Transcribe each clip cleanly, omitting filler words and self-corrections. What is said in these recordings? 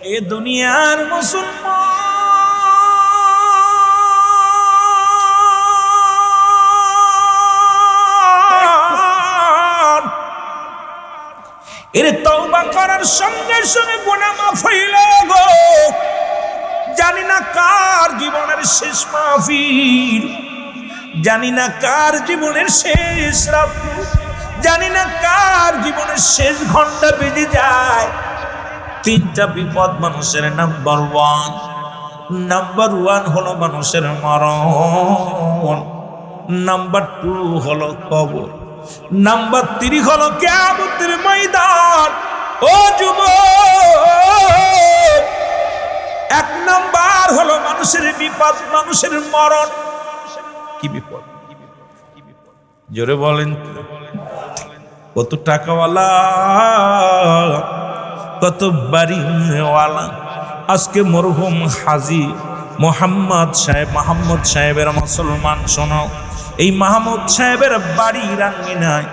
এ দুনিয়ার মুসলমান এর তওবা করার সঙ্গে সঙ্গে গুনাহ মাফ হইল গো। জানি না কার জীবনের শেষ মাহফিল, জানি না কার জীবনের শেষ রাত, জানি না কার জীবনের শেষ ঘন্টা বেজে যায়। তিনটা বিপদ মানুষের নাম্বার ওয়ান হলো মানুষের মরণ, নাম্বার 2 হলো কবর, নাম্বার 3 হলো কিয়ামতের ময়দান। ও যুবক, 1 নাম্বার হলো মানুষের বিপদ, মানুষের মরণ। কি বিপদ? জোরে বলেন। কত টাকাওয়ালা, কত বাড়িওয়ালা, আজকে মরহুম হাজী মাহমুদ সাহেবের মুসলমান শোনো, এই মাহমুদ সাহেবের বাড়ি রাঙ্গিনায়,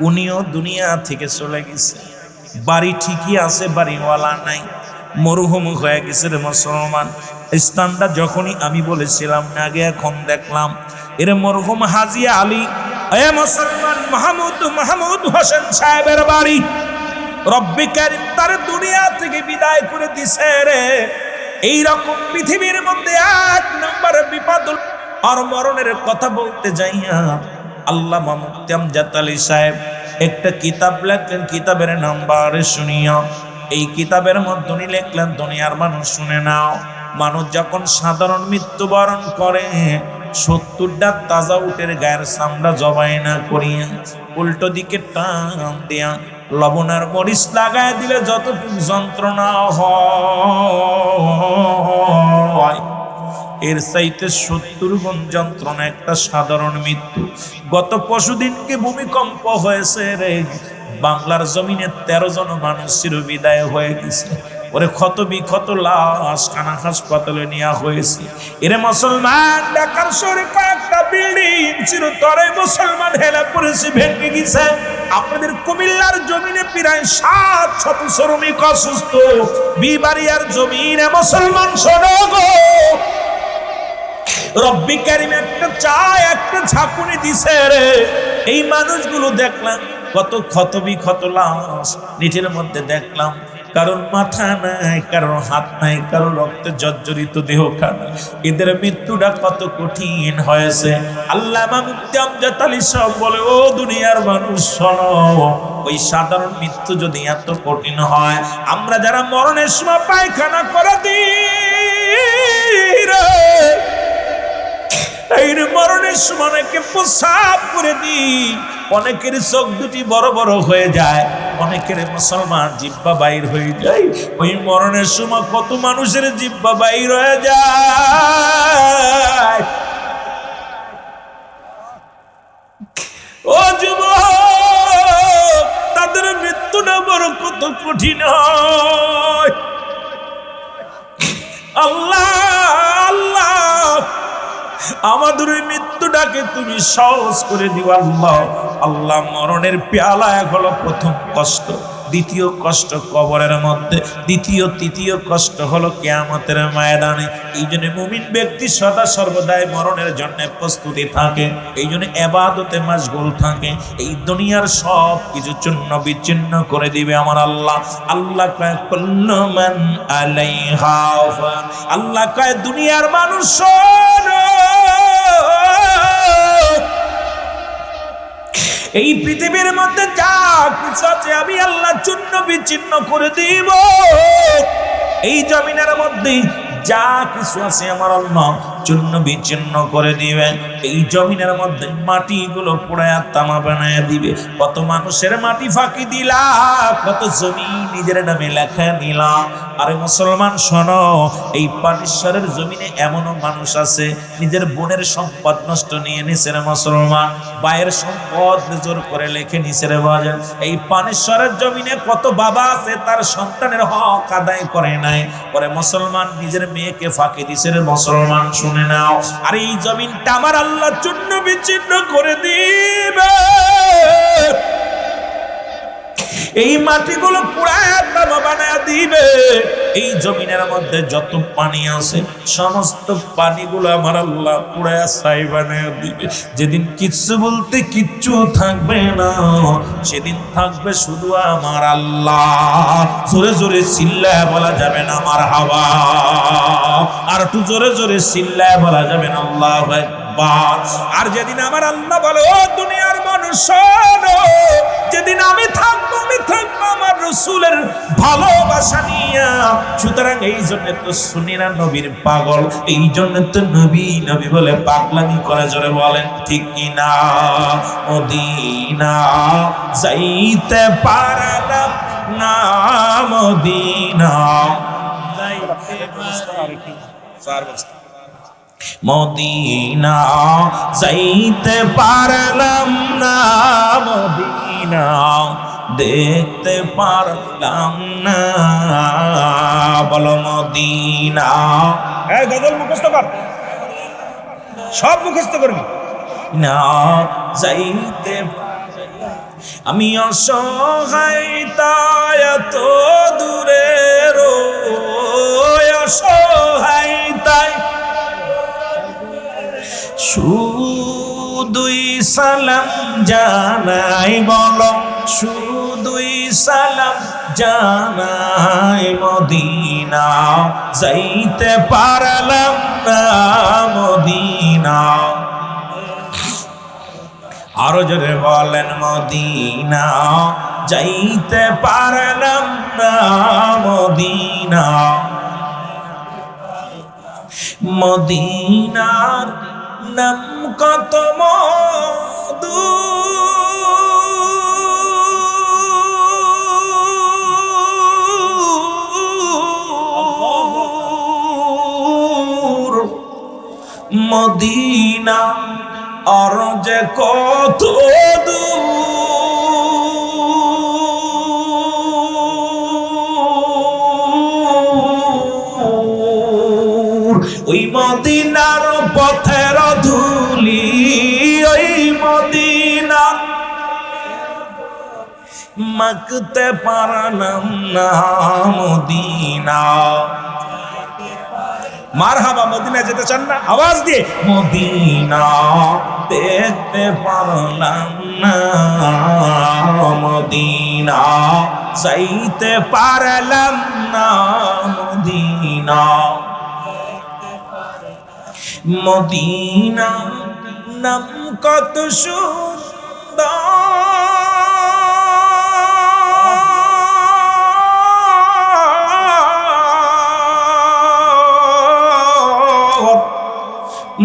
উনিও দুনিয়া থেকে চলে গেছে। বাড়ি ঠিকই আছে, বাড়িওয়ালা নাই, মরহুম হয়ে গেছে রে মুসলমান। স্থানটা যখনই আমি বলেছিলাম না আগে, এখন দেখলাম এর মরহুম হাজী আলী এ মুসলমান মাহমুদ হোসেন সাহেবের বাড়ি। রব্বি কারীম তার দুনিয়া থেকে বিদায় করে দিছে রে। এইরকম পৃথিবীর মধ্যে 1 নম্বর বিপদ আর মরণের কথা বলতে যাইয়া আল্লামা মুফতি আমজাদ আলী সাহেব একটা কিতাব লেখলেন। কিতাবের নাম্বার শুনিয়া, এই কিতাবের মধ্যে উনি লিখলেন, দুনিয়ার মানুষ শুনে নাও, মানুষ যখন সাধারণ মৃত্যুবরণ করে 70টা তাজা উটের গায়ের চামড়া জবাই না করিয়া উল্টো দিকে টান দিয়া লবণ আর মরিচ লাগায় দিলে যতটুকু যন্ত্রণা হয়, এর চাইতে 70 গুণ যন্ত্রণা একটা সাধারণ মৃত্যু। গত পরশুদিনকে ভূমিকম্প হয়েছে রে, বাংলার জমিনে 13 জন মানুষ চিরবিদায় হয়ে গেছে। ওরে ক্ষত বিক্ষত লাশ কানা হাসপাতালে নেওয়া হয়েছে। এরে মুসলমান, ঢাকার শহরে কয়েকটা বিল্ডিং চিরতরে মুসলমান হেলা পড়েছে, ভেঙে গেছে। আপনাদের কুমিল্লার জমিনে প্রায় 700 শ্রমিক অসুস্থ। বিবাড়িয়ার জমিনে মুসলমান শোনো গো, রব্বি কারীম একটা ঝাঁকুনি দিছে রে। এই মানুষগুলো দেখলাম কত ক্ষত বিক্ষত লাশ, নিচের মধ্যে দেখলাম কারোর মাথা নাই, কারোর হাত নাই, কারোর রক্তে জর্জরিত দেহ খানা। এদের মৃত্যুটা কত কঠিন হয়েছে। আল্লামা মুফতি আমজাদ আলী সাহেব বলে, ও দুনিয়ার মানুষ শোনো, ওই সাধারণ মৃত্যু যদি এত কঠিন হয়, আমরা যারা মরণের সময় পায়খানা করে দিই রে, এই মরণের সময় অনেকে প্রসাব করে দিই, অনেকের চোখ দুটি বড় বড় হয়ে যায়, অনেকের মুসলমান জিহ্বা বাইর হয়ে যায়। ওই মরণের সময় কত মানুষের জিহ্বা বাইর হয়ে যায়। ও যুবক, তাদের মৃত্যুটা বড় কত কঠিন হয়। আল্লাহ আল্লাহ, আমাদের ওই মৃত্যুটাকে তুমি সহজ করে দিও আল্লাহ। আল্লাহ, মরণের পেয়ালা এক হলো প্রথম কষ্ট, দ্বিতীয় কষ্ট কবরের মধ্যে, দ্বিতীয় তৃতীয় কষ্ট হলো কিয়ামতের ময়দানে। এই জন্য মুমিন ব্যক্তি সদা সর্বদাই মরণের জন্য প্রস্তুতি থাকে, এই জন্য ইবাদতে মাশগুল থাকে। এই দুনিয়ার সব কিছু চূর্ণ বিচ্ছিন্ন করে দিবে আমার আল্লাহ। আল্লাহ কয় কুল্লু মান আলাইহা ফান, আল্লাহ কয় দুনিয়ার মানুষ শোনো, এই পৃথিবীর মধ্যে যা কিছু আছে আমি আল্লাহ চূর্ণ বিচ্ছিন্ন করে দিব। এই জমিনের মধ্যে যা কিছু আছে আমার আল্লাহ চূর্ণ বিচ্ছিন্ন করে দিবেন। এই জমিনের মধ্যে মাটিগুলো পোড়ায়া তামা বানায় দিবে। কত মানুষের মাটি ফাঁকি দিলা, কত জমি নিজের নামে লেখা নিলাম। আরে মুসলমান শোনো, এই পানিশ্বরের জমিনে এমনও মানুষ আছে নিজের বোনের সম্পদ নষ্ট নিয়ে নিছে রে মুসলমান, ভাইয়ের সম্পদ জোর করে লেখে নিছে রে বাজান। এই পানিশ্বরের জমিনে কত বাবা আছে তার সন্তানের হক আদায় করে নাই, পরে মুসলমান নিজের মেয়েকে ফাঁকি দিছে রে মুসলমান। শুনে নাও, আর এই জমিনটা আমার আল্লাহ চূর্ণ বিচ্ছিন্ন করে দিবে। এই মাটিগুলো পুরায় তামা বানায় দিবে। এই জমিনের মধ্যে যত পানি আছে সমস্ত পানিগুলো আমার আল্লাহ পুরায় ছাই বানায় দিবে। যেদিন কিচ্ছু বলতে কিচ্ছু থাকবে না, সেদিন থাকবে শুধু আমার আল্লাহ। জোরে জোরে চিল্লায় বলা যাবে না আমার হাওয়া, আর একটু জোরে জোরে চিল্লায় বলা যাবে না আল্লাহু আকবার। আর যেদিন আমার আল্লাহ বলে ও দুনিয়ার মানুষ শোনো, যেদিন আমি থাকবো আমার রাসূলের ভালোবাসা নিয়া। সুতরাং এই জন্য তো সুন্নিরা নবীর পাগল, এই জন্য তো নবী নবী বলে পাগলামি করে। জোরে বলেন ঠিক কিনা? মদিনা যাইতে পারলাম না, মদিনা মদিনা যাইতে পারলাম না, মদিনা দেখতে পারলাম না। বলো মদিনা। এই গজল মুখস্থ কর, সব মুখস্থ করবি না। যাইতে আমি অসহায় তাই এত দূরে অসহায় তাই শুধুই সালাম জানাই। বলো শুধুই সালাম জানাই, মদিনা যাইতে পারলাম না, মদিনা। আরো জোরে বলেন মদিনা যাইতে পারলাম না, মদিনা। মদিনার নাম কত মধু, মদিনা আর যে কত দূর। ওই মদিনার পথের ধুলি, ওই মদিনা মাখতে পারলাম না, মদিনা। মারহাবা, মদিনা যেতে চান না? আওয়াজ দিয়ে মদিনা দেখতে পারলাম না, মদিনা যাইতে পারলাম না, মদিনা। মদিনা নাম কত সুন্দর,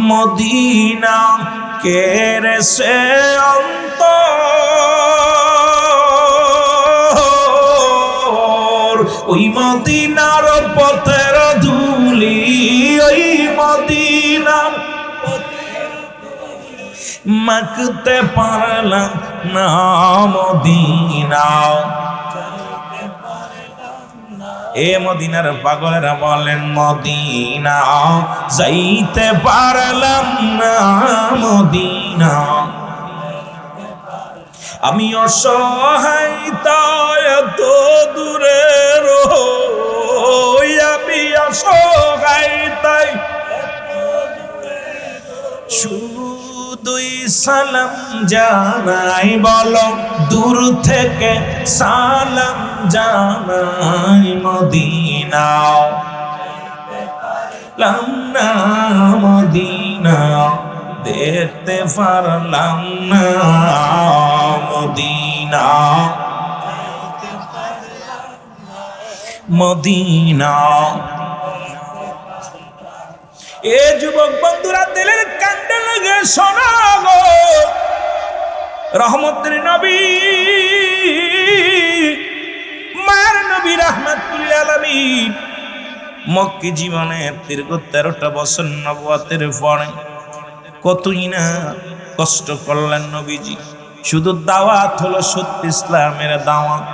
মদিনা কেরে সে অন্তর। ওই মদিনার পথের ধুলি, ওই মদিনা মাখতে পারলাম না, মদিনা। এ মদিনার পাগলেরা বলেন মদিনা যাইতে পারলাম না, মদিনা। আমি অসহায় তাই এত দূরে আমি অসহায় তাই শুধুই সালাম জানাই। বলো দূর থেকে সালাম জানাই, মদিনা লাম না, মদিনা দেখতে পারলাম না, মদিনা মদিনা। এ যুবক বন্ধুরা দিলের কান্দে লাগে শোনা গো, রহমতের নবী মায়ের নবী রাহমাতুল আলামিন মক্কি জীবনের দীর্ঘ 13টা বছর নবুয়তের পরে কতই না কষ্ট করলেন নবীজি। শুধু দাওয়াত হলো সত্য ইসলামের দাওয়াত,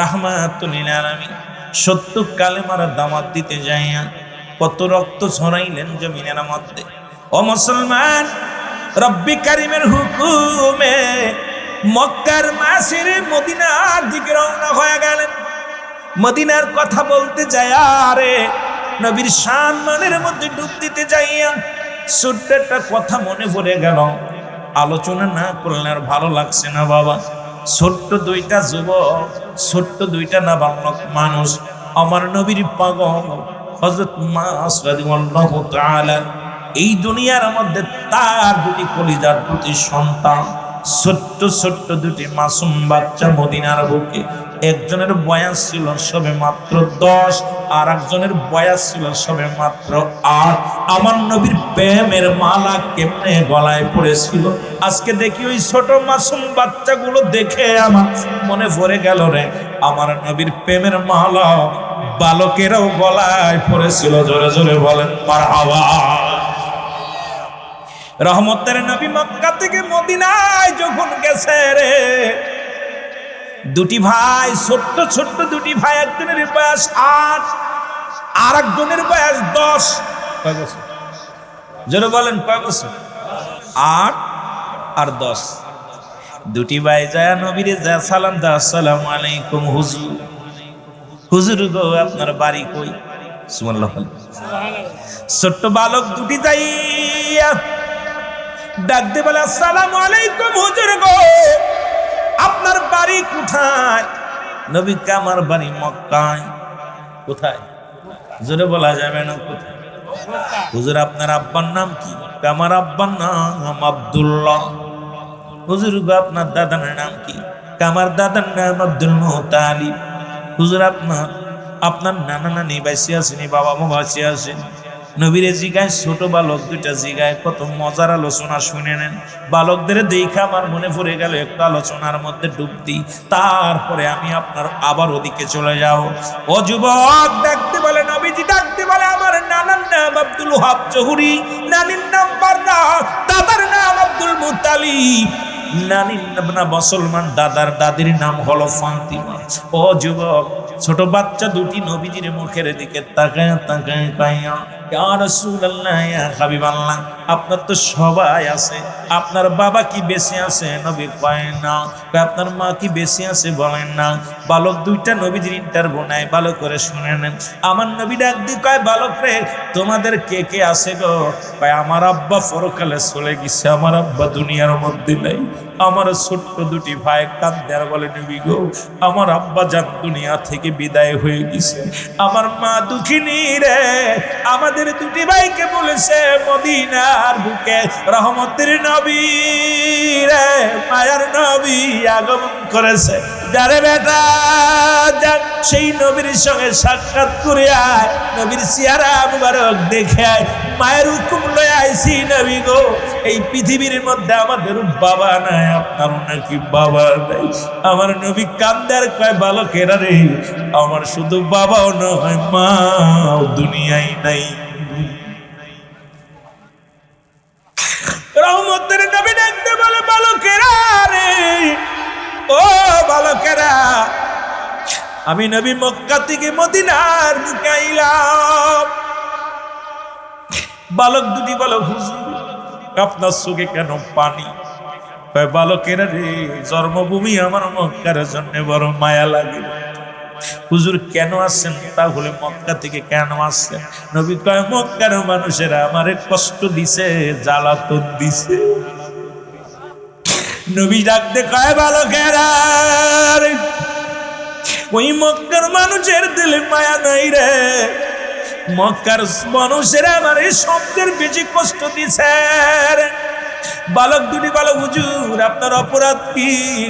রাহমাতুল আলামিন সত্য কালেমার দাওয়াত দিতে যাইয়া কত রক্ত ছড়াইলেন জমিনের মধ্যে। ও মুসলমান, রব্বি কারিমের হুকুমে মক্কার মাসিরে মদিনার দিকে রওনা হয়ে গেলেন। মদিনার কথা বলতে যায় আরে নবীর সম্মানের মধ্যে ডুব দিতে যাইয়া ছোট্ট একটা কথা মনে পড়ে গেল। আলোচনা না করলে আর ভালো লাগছে না বাবা। ছোট্ট দুইটা যুবক, ছোট্ট দুইটা নাবালক মানুষ, আমার নবীর পাগল হযরত মাস রাদিয়াল্লাহু তাআলা, এই দুনিয়ার মধ্যে তার দুটি কলিজার দুটি সন্তান, ছোট্ট ছোট্ট দুটি মাসুম বাচ্চা মদিনার বুকে। একজনের বয়স ছিল সবে মাত্র 10, আর একজনের বয়স ছিল সবে মাত্র 8। আমার নবীর প্রেমের মালা কেমনে গলায় পড়েছিল। আজকে দেখি ওই ছোট মাসুম বাচ্চাগুলো দেখে আমার মনে পড়ে গেল রে, আমার নবীর প্রেমের মালা বালকেরাও গলায় পড়েছিল। জোরে জোরে বলেন মারহাবা। রহমতের নবী মক্কা থেকে মদিনায় যখন গেছে রে, দুটি ভাই, ছোট্ট ছোট্ট দুটি ভাই, একজনের বয়স 8 আর একজনের বয়স 10। কয় বছর? জোরে বলেন কয় বছর? 8 আর 10। দুটি ভাই যায় নবীরে যা সালাম দা, আসসালামু আলাইকুম হুজুর। হুজুর গো আপনার বাড়ি কই? সুবহানাল্লাহ। ছোট্ট বালক দুটি যাইয়া ডাক দিয়ে বলে, আসসালামু আলাইকুম হুজুর গো আপনার বাড়ি কোথায়? নবী কে আমার বাড়ি মক্কায়। কোথায়? জোরে বলা যাবে না কোথায়। হুজুর আপনার আব্বার নাম কি? আমার আব্বার নাম আব্দুল্লাহ। হুজুর গো আপনার দাদার নাম কি? আমার দাদার নাম আব্দুল মুত্তালিব। হুজুর আপনার নানা নানি বাইসে আসেনি, বাবা মা বাইসে আসেন? নবীরে জিগায়, ছোট বালক দুইটা জিগায়, কত মজার আলোচনা শুনে নেন। বালকদের দেখা আমার মনে পড়ে গেল একটু আলোচনার মধ্যে ডুব দিই, তারপরে আমি আপনার আবার ওদিকে চলে যাও। ও যুবক ডাকতে বলে, নবীজি ডাকতে বলে, আমার নানার নাম আব্দুল ওয়াহাব জহুরি, নানির নাম বাররা, দাদার নাম আব্দুল মুত্তালিব। নানির নাম মুসলমান, দাদার দাদির নাম হলো ফাতিমা। ও যুবক, ছোট বাচ্চা দুটি নবীজির মুখের দিকে তাকায় তাকায় পাইয়া, ইয়া রাসূলুল্লাহ, ইয়া হাবিবাল্লাহ, আপনার তো সবাই আছে, আপনার বাবা কি বেঁচে আছে? নবী কয় না। আপনার মা কি বেঁচে আছে? বলেন না। বালক দুইটা নবীজির ইন্টারভিউ নেয়, ভালো করে শুনে নেন। আমার নবী ডাক দিয়ে কয়, বালক রে তোমাদের কে কে আছে গো? কয় আমার আব্বা পরকালে চলে গেছে, আমার আব্বা দুনিয়ার মধ্যে নাই। আমার ছোট্ট দুটি ভাই কাঁদে আর বলে, নবী গো আমার আব্বা জান দুনিয়া থেকে বিদায় হয়ে গেছে, আমার মা দুঃখিনী রে। আমাদের দুটি ভাইকে বলেছে মদিনার বুকে রহমতের নবী রে, মায়ার নবী আগমন করেছে। যারে বেটা যাক সেই নবীর সঙ্গে সাক্ষাৎ করে আয়, নবীর চেহারা মুবারক দেখে আয়। মায়ের হুকুম লয়ে আইছি নবী গো, এই পৃথিবীর মধ্যে আমাদের বাবা নাই, আপনার নাকি বাবা নাই? আমার নবী কান্দার কয়, বালকেরা রে আমার শুধু বাবাও নয়, মাও দুনিয়ায় নাই। রহমতের নবী ডাকতে বলে, বালকেরা রে, ও বালকেরা, আমি নবী মক্কা থেকে মদিনার বুকে আইলাম। বালক দুটি বলে, হুজুর আপনার চোখে কেন পানি? বালকেরা রে, জন্মভূমি আমার মক্কার জন্য বড় মায়া লাগে। হুজুর কেন আসছেন? তাহলে মক্কা থেকে কেন আসছেন? নবী কয়, মক্কার মানুষেরা আমারে কষ্ট দিছে, জ্বালাতন দিছে। নবী ডাকতে কয়, বালকেরা রে, ওই মক্কার মানুষের দিলে মায়া নাই রে, মক্কার মানুষেরা আমারে সবচেয়ে বেশি কষ্ট দিছে। বালক দুটি বলে, হুজুর আপনার অপরাধ কি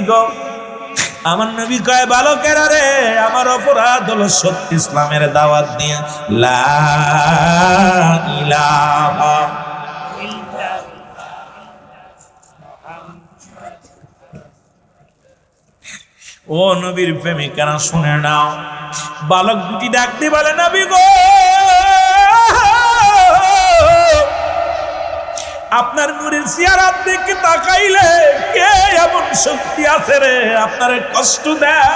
গো? আমার নবী কয়, বালকেরা রে আমার অপরাধ হলো সত্য ইসলামের দাওয়াত দিয়ে লা ইলাহা ও নবীর প্রেমিকারা শুনে নাও। বালক দুটি ডাকতে বলে, নবী গো আপনার নূরের চেহারা দিকে তাকাইলে কে এমন শক্তি আছে রে আপনারে কষ্ট দেয়?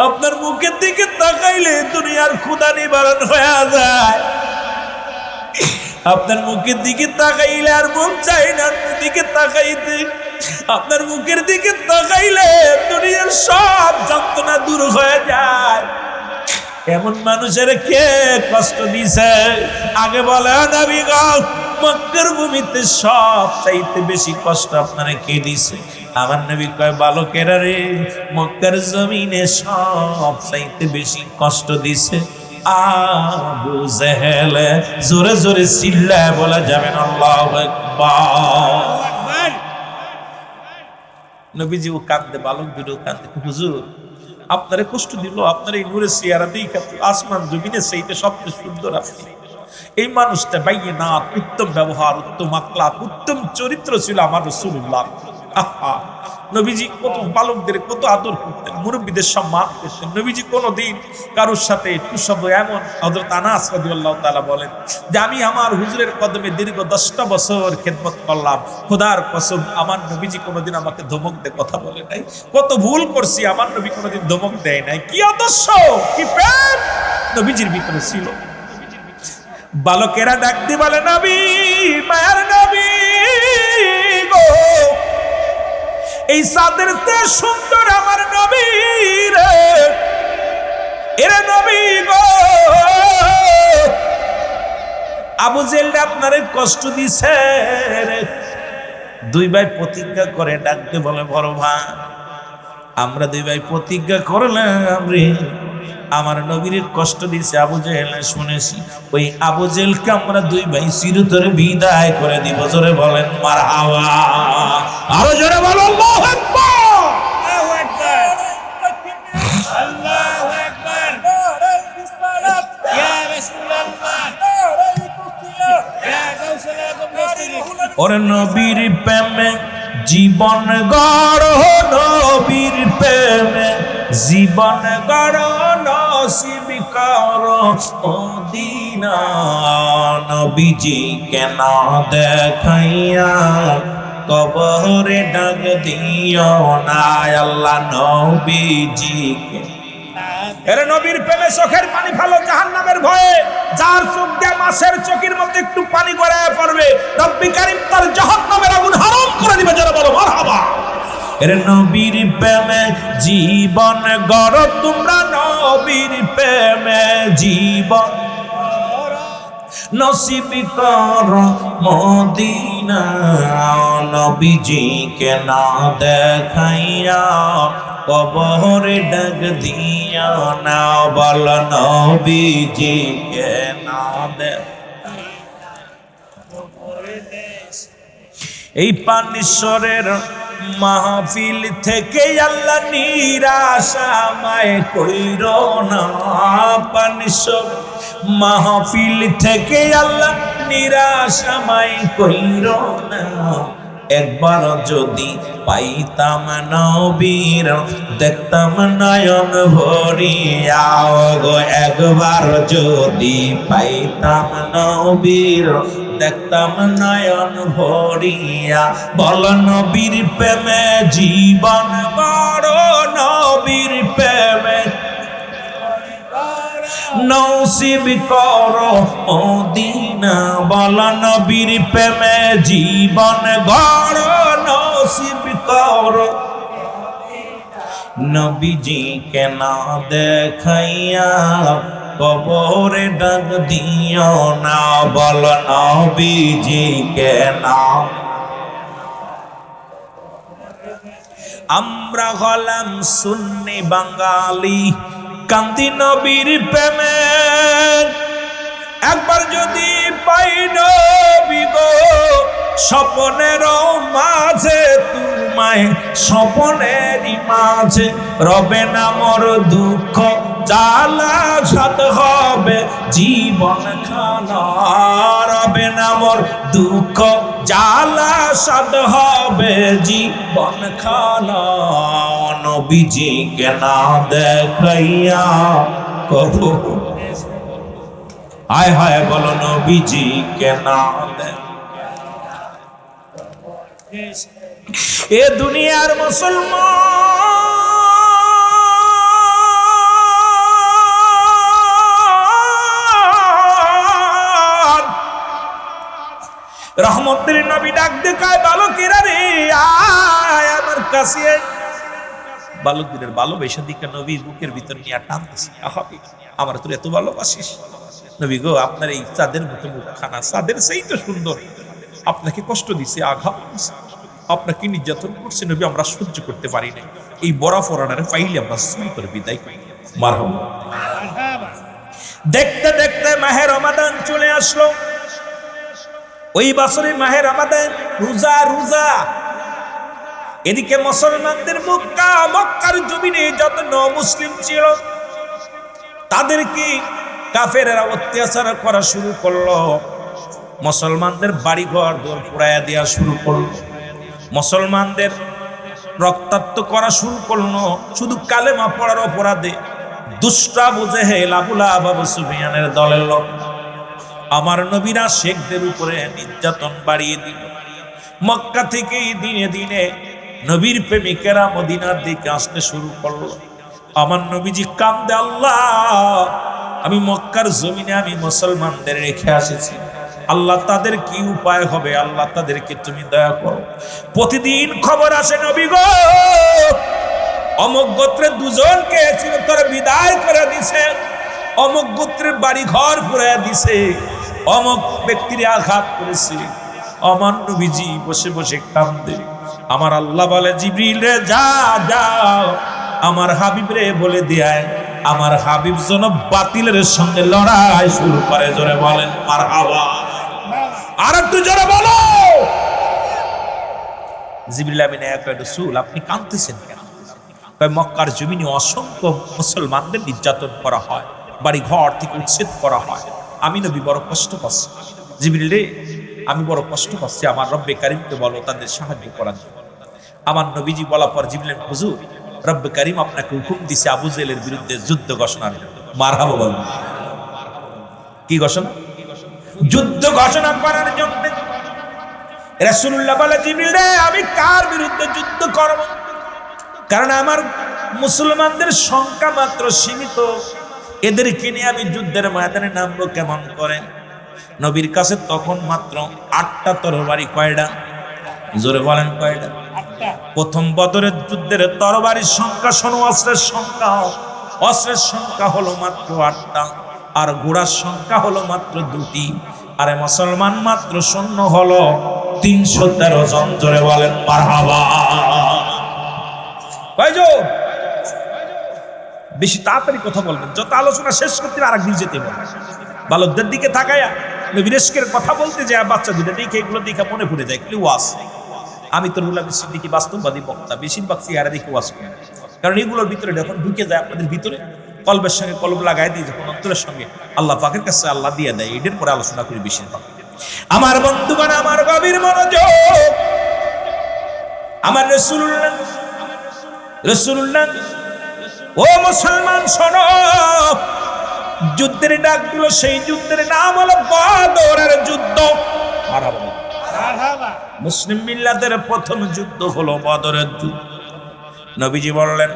আপনার মুখের দিকে তাকাইলে দুনিয়ার ক্ষুধা নিবারণ হয়ে যায়। আপনার মুখের দিকে তাকাইলে আর মন চাই না দিকে তাকাইতে। আপনার মুখের দিকে তাকাইলে দুনিয়ার সব যন্ত্রণা দূর হয়ে যায়। এমন মানুষের কে কষ্ট দিছে আগে বলে নবী গো, মক্কার ভূমিতে সব চাইতে বেশি কষ্ট আপনারা কে দিছে? আমার নবী কয় বালকেরা রে, মক্কার জমিনে সব চাইতে বেশি কষ্ট দিছে আবু জেহেল। জোরে জোরে চিল্লায় বলা যাবে না আল্লাহু আকবার। নবীজি ও কাঁদতে, বালক দুটো কাঁদতে, হুজুর আপনারে কষ্ট দিল, আপনার এই নূরের চেহারাতেই আসমান জমিনে সেইটা সবচেয়ে সুন্দর আপনি। এই মানুষটা বাইয়ে না উত্তম ব্যবহার, উত্তম আখলাক, উত্তম চরিত্র ছিল আমার রাসূলুল্লাহ। আহা, নবীজি কত বালকদের কত আদর করতেন, মুরব্বীদের সম্মান করতেন। নবীজি কোনোদিন কারোর সাথে একটু শব্দ, এমন হযরত আনাস রাদিয়াল্লাহু তাআলা বলেন যে আমি আমার হুজুরের কদমে দীর্ঘ 10টা বছর খেদমত করলাম, খোদার কসম আমার নবীজি কোনোদিন আমাকে ধমক দিয়ে কথা বলে নাই। কত ভুল করছি, আমার নবী কোনোদিন ধমক দেয় নাই। কি আদর্শ, কি প্রেম নবীজির ভিতরে ছিল। বালকেরা ডাক দিয়ে বলে নবী, মায়ার নবী গো, এই চাঁদের চেয়ে সুন্দর আমার নবী রে, এরে নবী গো, আবু জেহেল আপনারে কষ্ট দিছে রে। দুই ভাই প্রতিজ্ঞা করে ডাকতে বলে বড় ভাই, আমরা দুই ভাই প্রতিজ্ঞা করলাম রে, আমার নবীর কষ্ট দিছে আবু জেহেল শুনেছি, ওই আবু জেহেলকে আমরা দুই ভাই চিরতরে বিদায় করে দিব। জোরে বলেন মারহাবা, আরো জোরে বলো আল্লাহু আকবার, আল্লাহু আকবার, আল্লাহু আকবার, ইয়া রাসূলুল্লাহ, ইয়া গাউসুল আযম। ওরে নবীর প্রেমে জীবন গড়, নবীর প্রেমে জীবন গড়, নসিব করো মদিনা। নবীজি কেন দেখাইয়া কবরে ডাক দিও না আল্লাহ নবীজিকে। এর নবীর প্রেমে চোখের পানি ফেলো জাহান্নামের ভয়ে, যার চোখ দিয়ে মাছের চোখের মধ্যে একটু পানি গড়ায় পড়বে রব্বি কারীম তার জাহান্নামের আগুন হারাম করে দিবে। যারা বলো মারহাবা। এর নবীর প্রেমে জীবন গড় তোমরা, নবীর প্রেমে জীবন নসিব কর মদিনা। নবীজিকে না দেখাইয়া কবরে ডাক দিয়া না, বল নবীজিকে না দেখাইয়া। এই পানিশ্বরের মাহফিল থেকে আল্লাহ নিরাশা মায় কইরো না, পানিশ্বর মাহফিল থেকে আল্লাহ নিরাশা মায় কইরো না। একবার যদি পাইতাম নবীর দেখতাম নয়ন ভরিয়া গো, একবার যদি পাইতাম নবীর দেখতাম নয়ন ভরিয়া। বল নবীর প্রেমে জীবন গড়, নবীর প্রেমে নসিব করো মদিনা। বল নবীর প্রেমে জীবন গড়, নসিব করো। নবীজি কেন দেখাইয়া কবরে ডাক দিও না, বল নবীজি কেন। আমরা হলাম সুন্নি বাঙালি, কান্দি নবীর প্রেমে। একবার যদি পাই নবী গো স্বপ্নের মাঝে, তোমায় স্বপ্নেরই মাঝে রবে না মোর দুঃখ জ্বালা, সাথ হবে জীবন খানা। রবে না মোর দুঃখ জ্বালা, সাথ হবে জীবন খানা। নবীজিকে না দেখাইয়া কবো, হায় হায় বলো নবীজিকে না দেখ। এ দুনিয়ার মুসলমান রহমতের নবী ডাক দেখায়, বালকেরা রে আয় আমার কাছে। বালকদের ভালোবাসা দিকে নবী বুকের ভিতর নিয়ে টানতেছে, আহাবি আমার তোর এত ভালোবাসিস। নবী গো, আপনার এই চাঁদের মতো মুখখানা, চাঁদের সেই তো সুন্দর, আপনাকে কষ্ট দিছে, আঘাত দিছে, আপনাকে নির্যাতন করছে নবী, আমরা সহ্য করতে পারি না। এই বড় ফোরানারে পাইলে আমরা সুই করে বিদায় করি। মারহাবা। দেখতে দেখতে মাহে রমাদান চলে আসলো। ওই বছরে মাহে রমাদান, রোজা রোজা। এদিকে মুসলমানদের মক্কার জমিনে যত মুসলিম ছিল তাদেরকে কাফেররা অত্যাচার করা শুরু করলো। মুসলমানদের বাড়ি ঘর দোর পোড়াইয়া দেওয়া শুরু করলো, মুসলমানদের রক্তাক্ত করা শুরু করলো শুধু কালেমা পড়ার অপরাধে। দুষ্টা বুঝে হেল আবু লাহাব আবু সুফিয়ানের দলের লোক আমার নবীরা শেখদের উপরে নির্যাতন বাড়িয়ে দিল। মক্কা থেকে দিনে দিনে নবীর প্রেমিকেরা মদিনার দিকে আসতে শুরু করলো। আমার নবীজি কান্দে, আল্লাহ আমি মক্কার জমিনে আমি মুসলমানদের রেখে আসেছি, আল্লাহ তাদের কি উপায় হবে, আল্লাহ তাদেরকে তুমি দয়া করো। প্রতিদিন খবর আসে, নবী গো অমুক গোত্রের দুজনকে চিরতরে বিদায় করে দিছে, অমুক গোত্রের বাড়ি ঘর পুরাইয়া দিছে, অমুক ব্যক্তির আঘাত করেছে। আমার নবীজি বসে বসে কান্দে। আমার আল্লাহ বলে, জিবরিল রে যা যাও আমার হাবিব রে বলে দিয়ায় আমার হাবিব যেন বাতিলের সঙ্গে লড়াই শুরু করে। জোরে বলেন মারহাবা। আর একটু জোরে বলো। জিবরিল আমিন রাসূল আপনি কাঁদতেছেন কেন? কয় মক্কার জমিনে অসংখ্য মুসলমানদের নির্যাতন করা হয়, বাড়ি ঘর থেকে উচ্ছেদ করা হয়, আমি নবী বড় কষ্ট পাচ্ছি। জিবরিল রে আমি বড় কষ্ট পাচ্ছি, আমার রব্বে কারীমকে বলো তাদের সাহায্য করার জন্য। আমার নবীজি বলা পর জিবরিল, হুজুর রব্বে কারীম আপনাকে হুকুম দিছে আবু জেহেলের বিরুদ্ধে যুদ্ধ ঘোষণার জন্য। মারহাবা বলুন। কি ঘোষণা? যুদ্ধ ঘোষণা করার জন্য। রাসূলুল্লাহ বলে, জিবরিল রে আমি কার বিরুদ্ধে যুদ্ধ করব? কারণ আমার মুসলমানদের সংখ্যা মাত্র সীমিত, এদেরকে নিয়ে আমি যুদ্ধের ময়দানে নামবো কেমন করে? নবীর কাছে তখন মাত্র 8টা তরবারি। কয়টা? জোরে বলেন কয়টা? প্রথম বদরের যুদ্ধের তরবারির সংখ্যা শোনো, অস্ত্রের সংখ্যা হলো মাত্র 8টা, আর ঘোড়ার সংখ্যা হলো মাত্র 2টি। আরে মুসলমান মাত্র সৈন্য হলো 313 জন। জোরে বলেন মারহাবা। কয়জন? বেশি তাড়াতাড়ি কথা বলবেন, যত আলোচনা শেষ করতে আরেকদিন যেতে হবে। বালকদের দিকে তাকায়া নবীর কথা বলতে যায়, বাচ্চা দুটো দেখে এগুলো দেখে মনে পড়ে যায় কি ওয়াজ। আমি তো রুল আমিন সিদ্দিকী বাস্তববাদী বক্তা, বেশিরভাগ চেহারা দেখে ওয়াজ করি, কারণ এগুলোর ভিতরে যখন ঢুকে যায় আপনাদের ভিতরে, কলবের সঙ্গে কলব লাগাই দিয়ে যখন অন্তরের সঙ্গে আল্লাহ পাকের কাছে আল্লাহ দিয়ে দেয়, এটার পরে আলোচনা করি বেশিরভাগ। আমার বন্ধুগণ, আমার গভীর মনোযোগ। আমার রাসূলুল্লাহ ও মুসলমান শোনো, যুদ্ধের ডাক দিল, সেই যুদ্ধের নাম হলো বদরের যুদ্ধ। মুসলিম মিল্লাতের প্রথম যুদ্ধ হলো বদরের যুদ্ধ। নবীজি বললেন,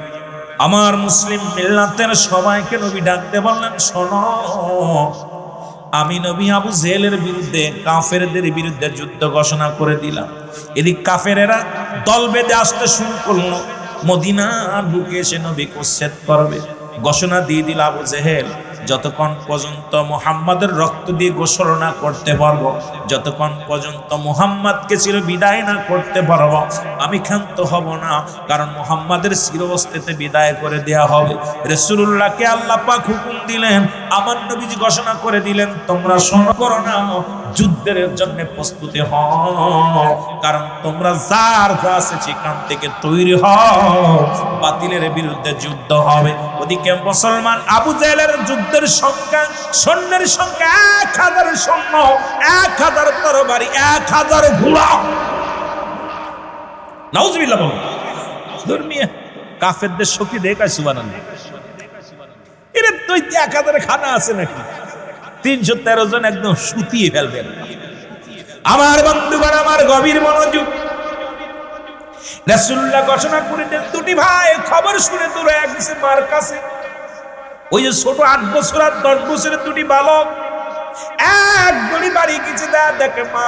আমার মুসলিম মিল্লাতের সবাইকে নবী ডাকতে বললেন, শোনো আমি নবী আবু জেহেলের বিরুদ্ধে, কাফেরদের বিরুদ্ধে যুদ্ধ ঘোষণা করে দিলাম। এদিক কাফেরেরা দল বেঁধে আসতে শুরু করলো, মদিনার বুকে এসে নবীকে উচ্ছেদ করবে। ঘোষণা দিয়ে দিল, আবু জেহেল যতক্ষণ পর্যন্ত মুহাম্মাদের রক্ত দিয়ে গোসল না করতে পারবো, যতক্ষণ পর্যন্ত মুহাম্মাদকে চির বিদায় না করতে পারবো, আমি ক্ষান্ত হব না, কারণ মুহাম্মাদের চিরস্থায়ী বিদায় করে দেয়া হবে। রাসূলুল্লাহকে আল্লাহ পাক হুকুম দিলেন, আমার নবীজি ঘোষণা করে দিলেন, তোমরা শোনো করো না, যুদ্ধের জন্য প্রস্তুতি হও, কারণ তোমরা যার যা আছে সেখান থেকে তৈরি হও, বাতিলের বিরুদ্ধে যুদ্ধ হবে। ওদিকে মুসলমান আবু জেহেলের যুদ্ধের সংখ্যা, সৈন্যের সংখ্যা 1000 সৈন্য, 1000 তরবারি, 1000 ঘোড়া। নাউজুবিল্লাহ বলুন। ধর্মীয় কাফেরদের শক্তি দেখায় সুবহানাল্লাহ। এর তো 1000 খানা আছে নাকি? 313 জন একদম শুতিয়ে ফেলবেন। আমার বন্ধুগণ, আমার গভীর মনোযোগ। রাসূলুল্লাহ ঘোষণা করে দেন, দুটি ভাই খবর শুনে দূরে গেছে মার কাছে। ওই যে ছোট 8 বছর আর 10 বছরের দুটি বালক এক গলি বাড়ি গেছে, দেখে মা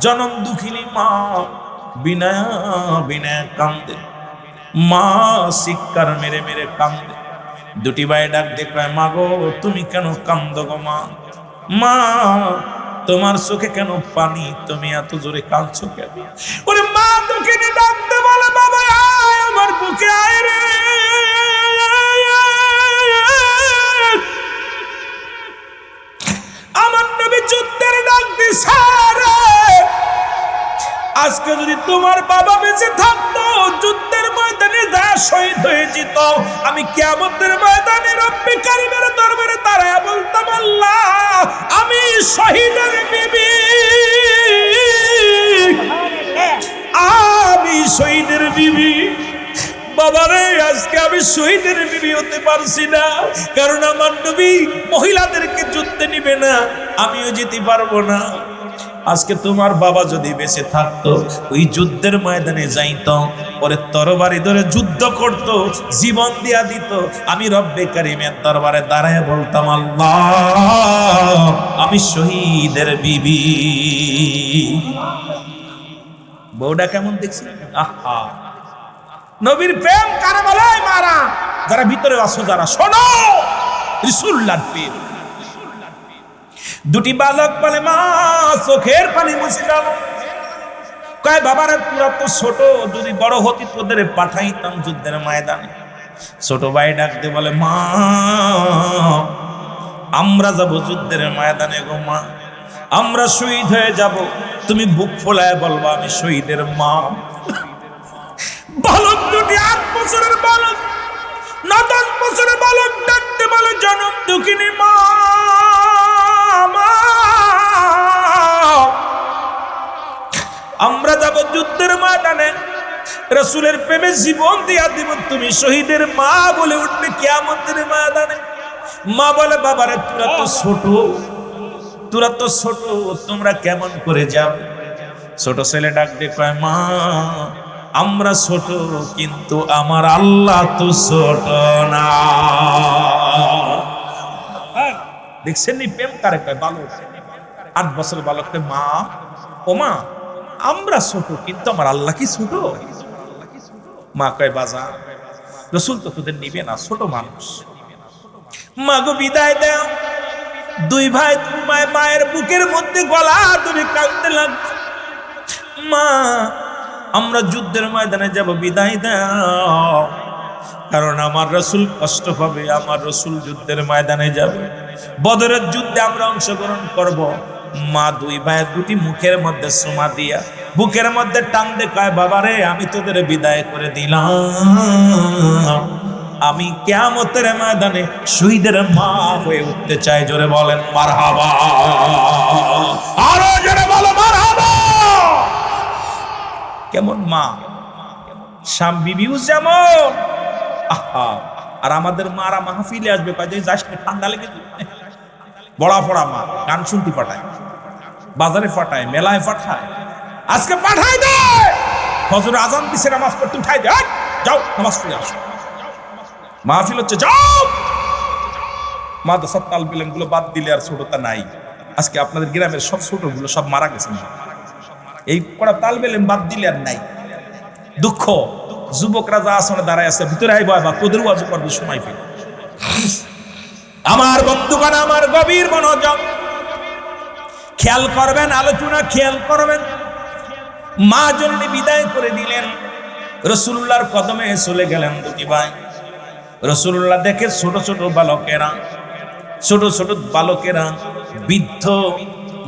জনম দুঃখিনী মা বিনয়া বিনয়া কান্দে, মা চিৎকার মেরে মেরে কান্দে। দুটি ভাই ডাক দেখবে, মা গো তুমি কেন কান্দ গো মা? মা তোমার চোখে কেন পানি, তুমি এত জোরে কাঁদছো কেন? ওরে মা দুঃখিনী ডাকতে বলে, বাবা আয় আমার বুকে আয় রে। আমার নবী যুদ্ধের ডাক দিছে রে। আজকে যদি তোমার বাবা বেঁচে থাকতো, যুদ্ধের ময়দানে যা শহীদ হয়ে যেত, আমি কিয়ামতের ময়দানে রব্বে কারীমের দরবারে দাঁড়ায় বলতাম, আল্লাহ আমি শহীদের বিবি, আমি শহীদের বিবি। বাবারে আজকে আমি শহীদের বিবি হতে পারছি না, কারণ আমার নবী মহিলাদেরকে যুদ্ধে নিবে না, আমিও যেতে পারবো না। আজকে তোমার বাবা যদি বেঁচে থাকতো, ওই যুদ্ধের ময়দানে যাইতো, পরে তরবারি ধরে যুদ্ধ করত, জীবন দিয়া দিত, আমি রব্বে কারীমের দরবারে দাঁড়ায় বলতাম, আল্লাহ আমি শহীদের বিবি। বউটা কেমন দেখছি? আহা, নবীর প্রেম কারে বলে? মারা যারা ভিতরে আছো, যারা শোনো, রাসূলুল্লাহর প্রেম। দুটি বালক বলে, মা চোখের পানি মুছে গেল। কয় বাবারে তোরা তো ছোট, যদি বড় হতি তোদের পাঠাইতাম যুদ্ধের ময়দানে। ছোট ভাই ডাকতে বলে, মা আমরা যাব যুদ্ধের ময়দানে গো মা, আমরা শহীদ হয়ে যাব, তুমি বুক ফোলায় বলবা আমি শহীদের মা। বালক দুটি 8 বছরের বালক, 9-10 বছরের বালক ডাকতে বলে, জনম দুঃখিনী মা, আমরা যাব যুদ্ধের ময়দানে, রাসূলের প্রেমে জীবন দিয়া দিব, তুমি শহীদের মা বলে উঠবে কিয়ামতের ময়দানে। মা বলে, বাবারে তোরা তো ছোট, তোরা তো ছোট, তোমরা কেমন করে যাবে? ছোট ছেলে ডাক দিয়ে কয়, মা আমরা ছোট, কিন্তু আমার আল্লাহ তো ছোট না। দেখছেন নি প্রেম কারে কয়? বালক 8 বছরের বালককে, মা ও মা আমরা ছোট, কিন্তু আমার আল্লাহ কি ছোট? মা কয়, বাজার রাসূল তো তোদের নিবে না, ছোট মানুষ। মা গো বিদায় দাও। দুই ভাই মায়ের বুকের মধ্যে গলা ধরে কাঁদতে লাগলো, মা আমরা যুদ্ধের ময়দানে যাব, বিদায় দাও, কারণ আমার রাসূল কষ্ট পাবে, আমার রাসূল যুদ্ধের ময়দানে যাবে, বদরের যুদ্ধে আমরা অংশগ্রহণ করব। মা দুই ভাই দুটি মুখের মধ্যে চুমা দিয়া বুকের মধ্যে টান দিয়ে কয়, বাবারে আমি তোদের বিদায় করে দিলাম, আমি কিয়ামতের ময়দানে শহীদের মা হয়ে উঠতে চাই। জোরে বলেন মারহাবা, আরো জোরে বলো মারহাবা। কেমন মা? শাম বিবিও যেমন, আহা, আর আমাদের মারা মাহফিলে আসবে, কাজে যাস না, ঠান্ডা লেগে বড়া ফড়া মা, গান শুনতে পাঠায়, বাজারে পাঠায়, মেলায় পাঠায়, আজকে পাঠায় দে। ফজর আজান দিছে, নামাজ পড়তে উঠাই দে, যাও নামাজ পড়ে আসো। মাহফিল হচ্ছে, যাও। মাদ্রাসার তালবিলেম গুলো বাদ দিলে আর ছোটতা নাই। আজকে আপনাদের গ্রামের সব ছোটগুলো সব মারা গেছে, এই কড়া তালবিলেম বাদ দিলে আর নাই। দুঃখ, যুবকরা যা আসনে দাঁড়ায় আছে, ভিতরে আইবা বা তোদের ওয়াজ করবে সময় পেল। আমার বন্ধুগণ, আমার গভীর মনোযোগ খেয়াল করবেন, আলোচনা খেয়াল করবেন। মা জননী বিদায় করে দিলেন, রাসূলুল্লাহর কদমে চলে গেলেন দুটি ভাই। রাসূলুল্লাহ দেখে ছোট ছোট বালকেরা, ছোট ছোট বালকেরা, বৃদ্ধ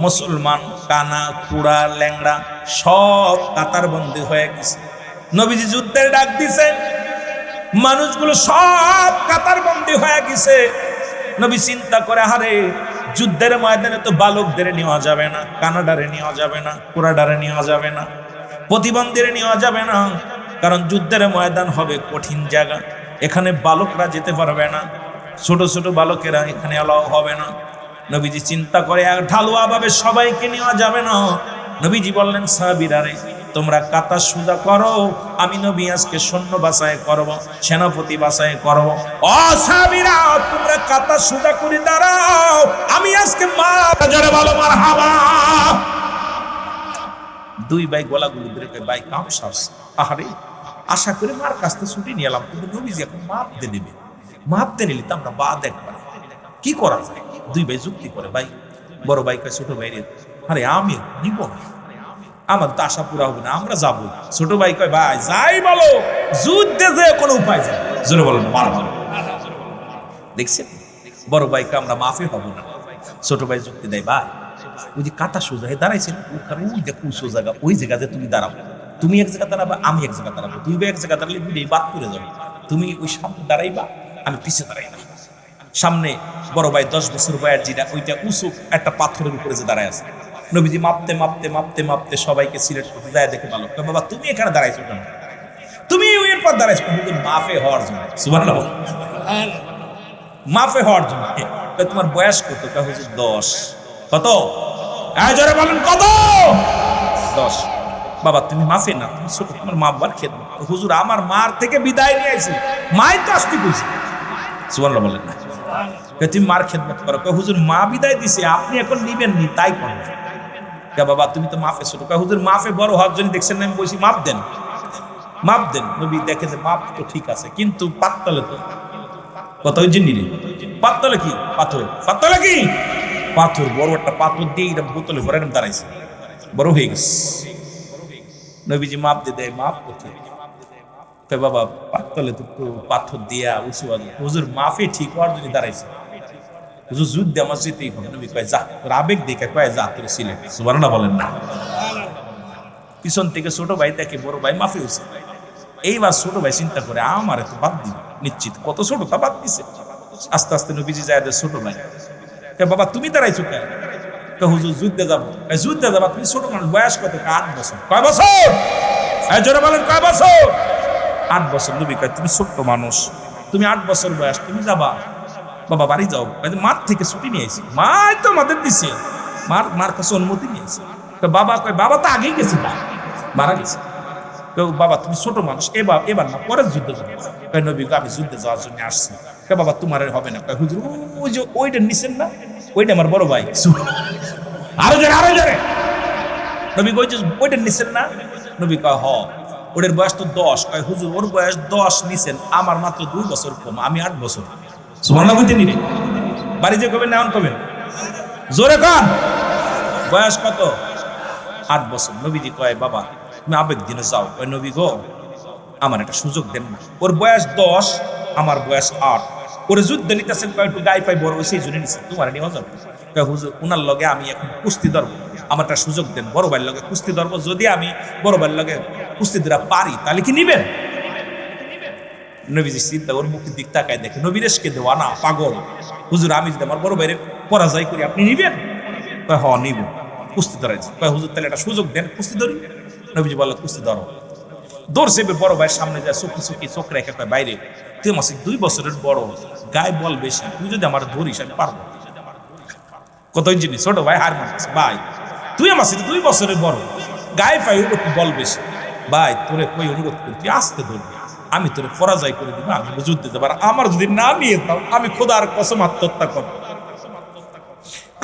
মুসলমান, কানা কুড়া ল্যাংড়া সব কাতারবন্দি হয়ে গেছে। নবীজি যুদ্ধের ডাক দিছেন, মানুষগুলো সব কাতারবন্দি হয়ে গেছে। নবী চিন্তা করে, হারে যুদ্ধের ময়দানে তো বালকদের নেওয়া যাবে না, কানাডারে নেওয়া যাবে না, কুড়াডারে নেওয়া যাবে না, প্রতিবন্ধীরে নেওয়া যাবে না, কারণ যুদ্ধের ময়দান হবে কঠিন জায়গা, এখানে বালকরা যেতে পারবে না, ছোট ছোট বালকেরা এখানে অ্যালাউ হবে না। নবীজি চিন্তা করে, ঢালুয়া ভাবে সবাইকে নেওয়া যাবে না। নবীজি বললেন, সাহাবীরা রে তোমরা কাতা সুজা করো, আমি নবী আজকে সৈন্য বাছাই করব, সেনাপতি বাছাই করব। ও সাহাবীরা তোমরা কাতা সুজা করে দাঁড়াও, আমি আজকে মা। জোরে বলো মারহাবা। দুই ভাই গলাগুলি ধরে কয় ভাই কাম শ্বাস। আহারে, আশা করে মার কাছ থেকে ছুটি নিয়ে এলাম, কিন্তু নবীজি এখন মাপ দিয়ে নেবে, মাপ দিয়ে নিলে তো আমরা বাদ একবার কি করা যায়। দুই ভাই যুক্তি করে, ভাই বড় ভাই কয় ছোট ভাই রে, আরে আমি নিব না, আমার তো আশা পুরা হবে না, আমরা যাবো। ছোট ভাই কয় ভাই যাই বলো, যুদ্ধে যে কোনো উপায় যায়, জোরে বলো না মার ভালো। দেখছেন বড় ভাইকে আমরা মাফি হব না। ছোট ভাই যুক্তি দেয়, ভাই ওই যে কাটা সোজা হয়ে দাঁড়াইছেন ওখানে, ওই যে কুসো জায়গা, ওই জায়গাতে তুমি দাঁড়াও, তুমি এক জায়গা দাঁড়াবা, আমি এক জায়গা দাঁড়াবো, দুই ভাই এক জায়গা দাঁড়ালে দুই বাদ করে যাবে, তুমি ওই সামনে দাঁড়াইবা, আমি পিছে দাঁড়াই না। সামনে বড় ভাই 10 বছর বয়স যেটা, ওইটা উঁচু একটা পাথরের উপরে যে দাঁড়ায় আছে। নবীজি মাপতে মাপতে মাপতে মাপতে সবাইকে সিলেক্ট করতে যায়, দেখে ভালো, বাবা তুমি এখানে দাঁড়াইছো কেন, তুমি ওই এর পর দাঁড়াইছো মাফে হওয়ার জন্য, সুবহানাল্লাহ, মাফে হওয়ার জন্য। তোমার বয়স কত? হুজুর 10। কত? জোরে বলেন কত? 10। বাবা তুমি মাফে না, তুমি ছোট, তোমার মা বাবার খেদমত। হুজুর আমার মার থেকে বিদায় নিয়ে আইছি, মাই তো আসতে কইছে, সুবহানাল্লাহ বলেন না। তুমি মার খেদমত করো। হুজুর মা বিদায় দিছে, আপনি এখন নিবেন নি, তাই করেন। বাবা তুমি তো মাফে ছোট। হুজুর মাফে বড় হওয়ার জন্য দেখছেন না আমি বলছি মাপ দেন, মাপ দেন। নবী দেখে যে মাপ তো ঠিক আছে, কিন্তু পাততলে তো কত জিনিস রে, পাততলে কি পাথর, পাততলে কি পাথর, বড় একটা পাথর দিয়ে এরকম বোতলে ভরে দাঁড়াইছে, বড় হয়ে গেছে। নবীজি মাপ দিয়ে দেয়, মাপ করতে বাবা পাততলে তো পাথর দিয়া উঁচু। হুজুর মাফে ঠিক হওয়ার জন্য দাঁড়াইছে, হুজুর যুদ্ধে আমার যেতেই হবে। নবী কয় যা, তোর আবেগ দেখে কয় যা, তোর ছিলেন, সুবহানাল্লাহ বলেন না। পিছন থেকে ছোট ভাই দেখে বড় ভাই মাফে হয়েছে, এইবার ছোট ভাই চিন্তা করে আমার এত বাদ দিবে, নিশ্চিত কত ছোট তা বাদ দিছে। আস্তে আস্তে নবীজি যায় ছোট ভাই, বাবা তুমি দাঁড়াইছো কেন? হুজুর যুদ্ধে যাবো। যুদ্ধে যাবা? তুমি ছোট মানুষ, বয়স কত? 8 বছর। কয় বছর? জোরে বলেন কয় বছর? 8 বছর। নবী কয় তুমি ছোট্ট মানুষ, তুমি 8 বছর বয়স, তুমি যাবা? বাবা বাড়ি যাও। মার থেকে ছুটি নিয়ে আইছি, মা তো আমাদের দিছে, মার কাছে অনুমতি নিয়েছে। বাবা কয় বাবা তো আগেই গেছে, মারা গেছে। বাবা তুমি ছোট মানুষ, এবার না পরের যুদ্ধে যাবে। নবী আমি যুদ্ধে যাওয়ার জন্য আসছি। বাবা তোমার হবে না। হুজুর ওই যে ওইটা নিছেন না, ওইটা আমার বড় ভাই। আরো জোরে আরো জোরে। নবী ওই যে ওইটা নিছেন না? নবী কয় হ, ওদের বয়স তো 10। কয় হুজুর ওর বয়স 10 নিছেন, আমার মাত্র 2 বছর কম, আমি 8 বছর। সুবহানাল্লাহ বলতে নিলে বাড়ি যে কবেন, নেওয়ান কবেন, জোরে কন। বয়স কত? 8 বছর। নবীজি কয় বাবা তুমি আবেগ দিনে যাও। কয় নবী গো আমার একটা সুযোগ দেন না, ওর বয়স 10, আমার বয়স 8, ওর যুদ্ধ নিতেছেন, কয় একটু গায়ে পাই বড় সেই জন্য নিচ্ছে, তোমার নেওয়া যাবে। কয় হুজুর উনার লগে আমি এখন কুস্তি ধরবো, আমার একটা সুযোগ দেন, বড় ভাইয়ের লগে কুস্তি ধরবো, যদি আমি বড় ভাইয়ের লগে কুস্তি ধরা পারি তাহলে কি নিবেন? নবীজি চিন্তা, ওর মুখের দিক তাকায় দেখে, নবীরেশকে দেওয়া না পাগল, হুজুর আমি যদি আমার বড় ভাইয়ের পরাজয় করি আপনি নিবেন? কয় হ নিব, কুস্তি ধরাইছে। কয় হুজুর তাহলে একটা সুযোগ দেন, কুস্তি ধরি। নবীজি বলল কুস্তি ধরো। দৌড়ছে বড় ভাইয়ের সামনে যায়, চোখে চোখ রেখে কয় বাইরে তুই আমার 2 বছরের বড়, গায়ে বল বেশি, তুই যদি আমার ধরিস আমি পারবো। কত জিনিস ছোট ভাই হার মানছে, ভাই তুই আমার 2 বছরের বড়, গায়ে পাই বল বেশি, ভাই তোরে কই অনুরোধ করি তুই আসতে ধরবি, আমি তোরে পরাজয় করে দিব, আমি যুদ্ধে যাবো, আমার যদি না নিয়ে যাও আমি খোদার কসম আত্মহত্যা করব,